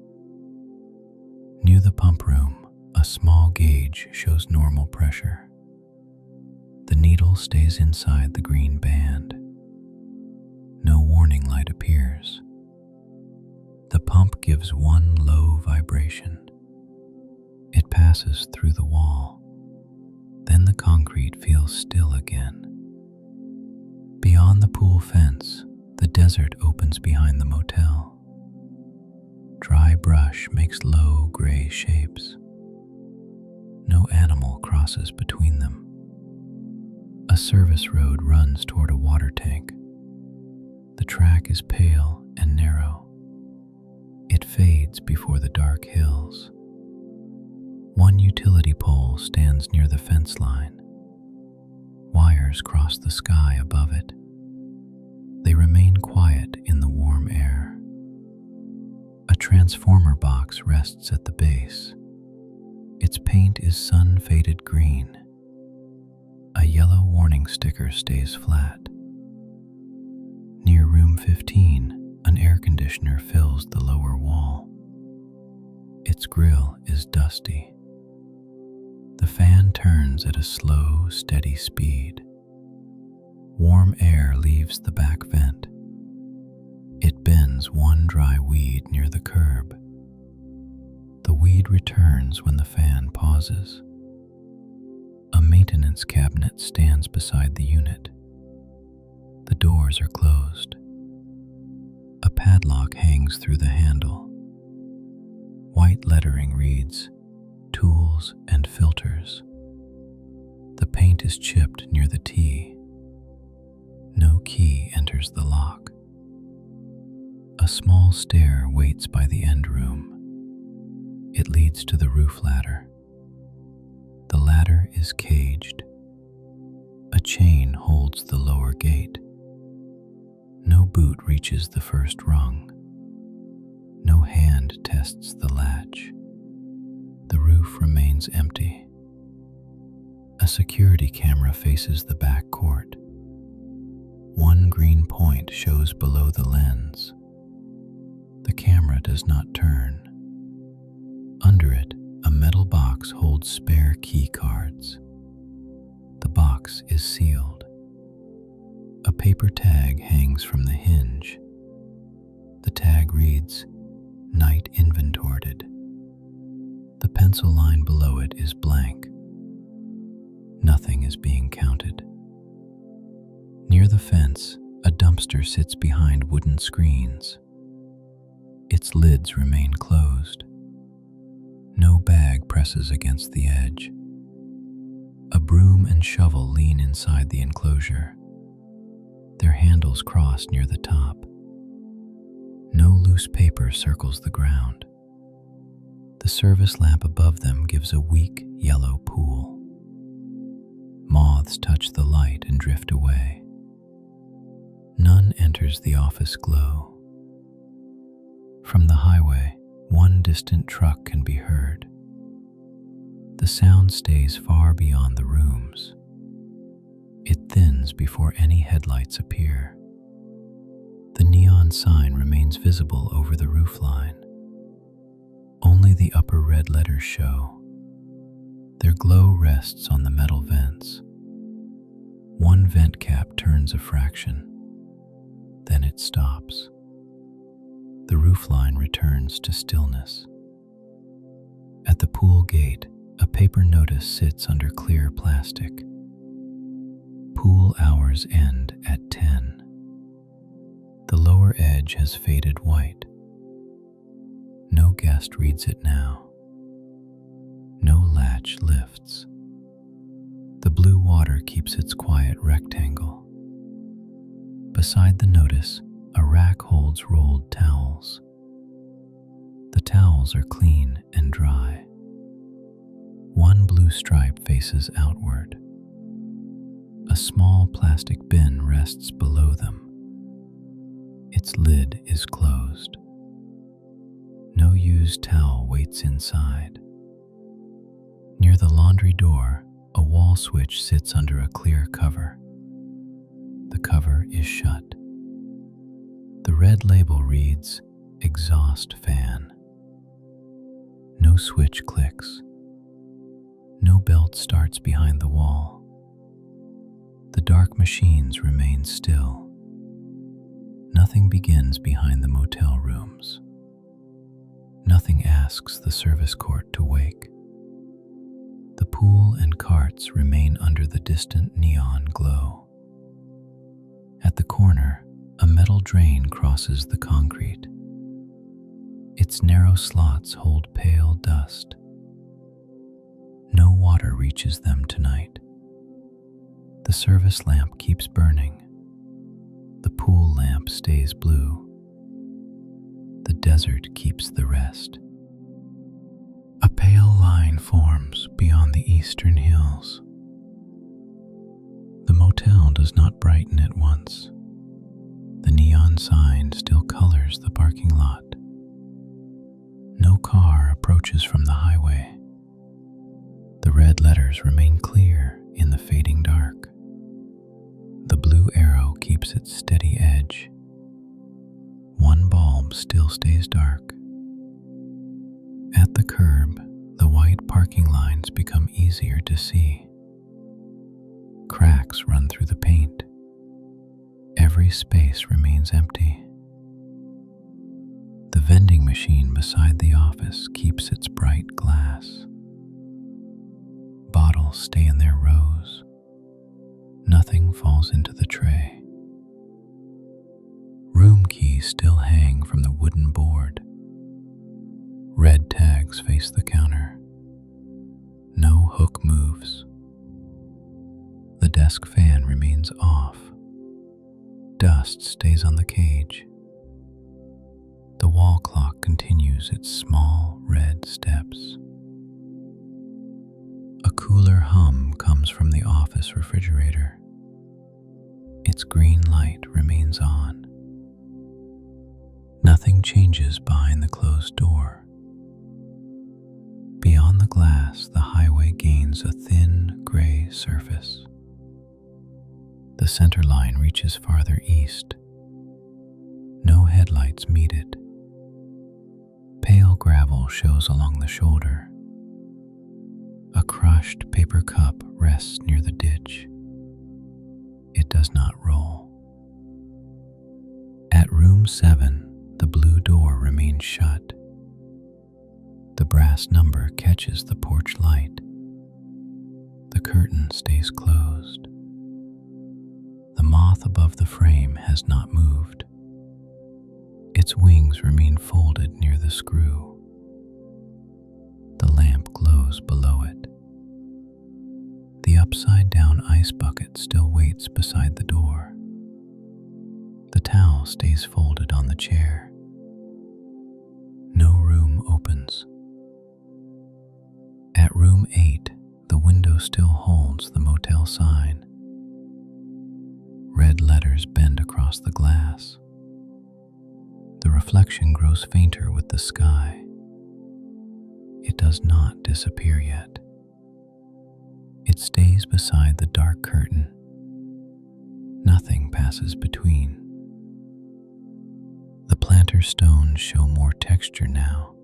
Near the pump room, a small gauge shows normal pressure. The needle stays inside the green band. No warning light appears. The pump gives one low vibration. It passes through the wall. Then the concrete feels still again. Beyond the pool fence, The desert opens behind the motel. Dry brush makes low gray shapes. No animal crosses between them. A service road runs toward a water tank. The track is pale and narrow. It fades before the dark hills. One utility pole stands near the fence line. Wires cross the sky above it. They remain quiet in the warm air. A transformer box rests at the base. Its paint is sun-faded green. A yellow warning sticker stays flat. Near room 15, an air conditioner fills the lower wall. Its grill is dusty. The fan turns at a slow, steady speed. Warm air leaves the back vent. It bends one dry weed near the curb. The weed returns when the fan pauses. A maintenance cabinet stands beside the unit. The doors are closed. A padlock hangs through the handle. White lettering reads, "Tools and Filters." The paint is chipped near the T. No key enters the lock. A small stair waits by the end room. It leads to the roof ladder. The ladder is caged. A chain holds the lower gate. No boot reaches the first rung. No hand tests the latch. The roof remains empty. A security camera faces the back court. One green point shows below the lens. The camera does not turn. Under it, a metal box holds spare key cards. The box is sealed. A paper tag hangs from the hinge. The tag reads, "Night Inventoried." The pencil line below it is blank. Nothing is being counted. Near the fence, a dumpster sits behind wooden screens. Its lids remain closed. No bag presses against the edge. A broom and shovel lean inside the enclosure. Their handles cross near the top. No loose paper circles the ground. The service lamp above them gives a weak yellow pool. Moths touch the light and drift away. None enters the office glow. From the highway, one distant truck can be heard. The sound stays far beyond the rooms. It thins before any headlights appear. The neon sign remains visible over the roofline. Only the upper red letters show. Their glow rests on the metal vents. One vent cap turns a fraction. Then it stops. The roofline returns to stillness. At the pool gate, a paper notice sits under clear plastic. Pool hours end at 10. The lower edge has faded white. No guest reads it now. No latch lifts. The blue water keeps its quiet rectangle. Beside the notice, a rack holds rolled towels. The towels are clean and dry. One blue stripe faces outward. A small plastic bin rests below them. Its lid is closed. No used towel waits inside. Near the laundry door, a wall switch sits under a clear cover. The cover is shut. The red label reads, "Exhaust Fan." No switch clicks. No belt starts behind the wall. The dark machines remain still. Nothing begins behind the motel rooms. Nothing asks the service court to wake. The pool and carts remain under the distant neon glow. At the corner, a metal metal drain crosses the concrete. Its narrow slots hold pale dust. No water reaches them tonight. The service lamp keeps burning. The pool lamp stays blue. The desert keeps the rest. A pale line forms beyond the eastern hills. The motel does not brighten at once. The neon sign still colors the parking lot. No car approaches from the highway. The red letters remain clear in the fading dark. The blue arrow keeps its steady edge. One bulb still stays dark. At the curb, the white parking lines become easier to see. Cracks run through the paint. Every space remains empty. The vending machine beside the office keeps its bright glass. Bottles stay in their rows. Nothing falls into the tray. Room keys still hang from the wooden board. Red tags face the counter. No hook moves. The desk fan remains off. Dust stays on the cage. The wall clock continues its small red steps. A cooler hum comes from the office refrigerator. Its green light remains on. Nothing changes behind the closed door. Beyond the glass, the highway gains a thin gray surface. The center line reaches farther east. No headlights meet it. Pale gravel shows along the shoulder. A crushed paper cup rests near the ditch. It does not roll. At room 7, the blue door remains shut. The brass number catches the porch light. The curtain stays closed. The moth above the frame has not moved. Its wings remain folded near the screw. The lamp glows below it. The upside-down ice bucket still waits beside the door. The towel stays folded on the chair. No room opens. At room 8, the window still holds the motel sign. Red letters bend across the glass. The reflection grows fainter with the sky. It does not disappear yet. It stays beside the dark curtain. Nothing passes between. The planter stones show more texture now.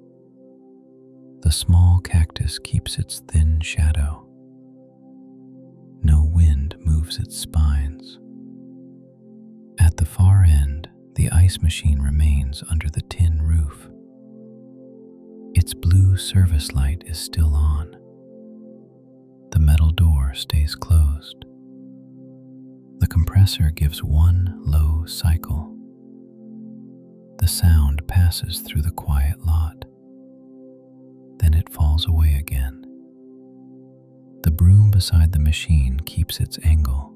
The small cactus keeps its thin shadow. No wind moves its spines. At the far end, the ice machine remains under the tin roof. Its blue service light is still on. The metal door stays closed. The compressor gives one low cycle. The sound passes through the quiet lot. Then it falls away again. The broom beside the machine keeps its angle.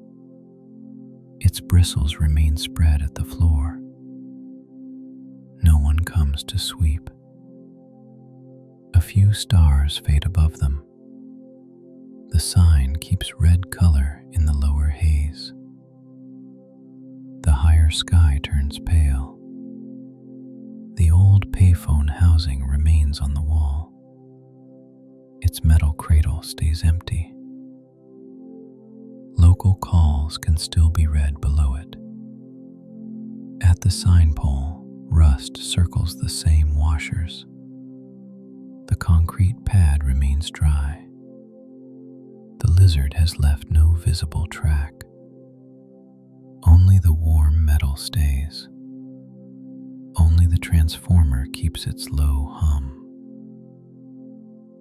Its bristles remain spread at the floor. No one comes to sweep. A few stars fade above them. The sign keeps red color in the lower haze. The higher sky turns pale. The old payphone housing remains on the wall. Its metal cradle stays empty. Local calls can still be read below it. At the sign pole, rust circles the same washers. The concrete pad remains dry. The lizard has left no visible track. Only the warm metal stays. Only the transformer keeps its low hum.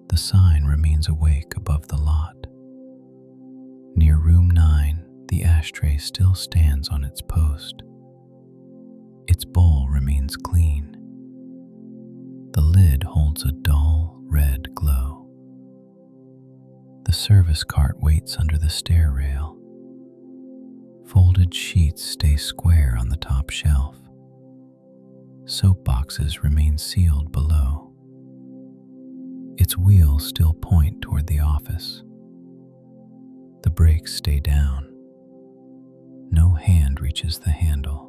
The sign remains awake above the lot. Near room 9, the ashtray still stands on its post. remains clean. The lid holds a dull red glow. The service cart waits under the stair rail. Folded sheets stay square on the top shelf. Soap boxes remain sealed below. Its wheels still point toward the office. The brakes stay down. No hand reaches the handle.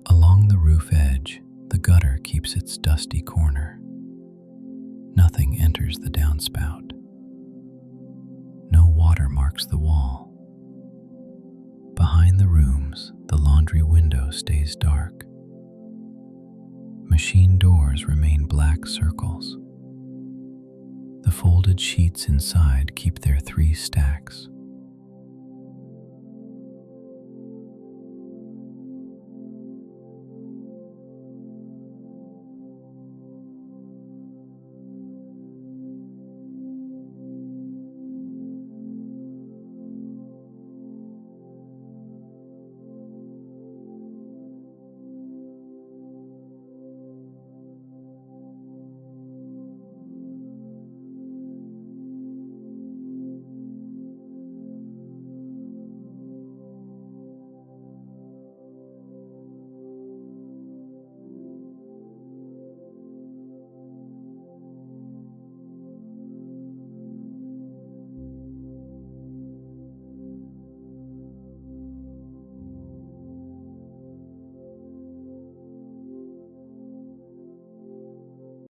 Along the roof edge, the gutter keeps its dusty corner. Nothing enters the downspout. No water marks the wall. Behind the rooms, the laundry window stays dark. Machine doors remain black circles. The folded sheets inside keep their 3 stacks.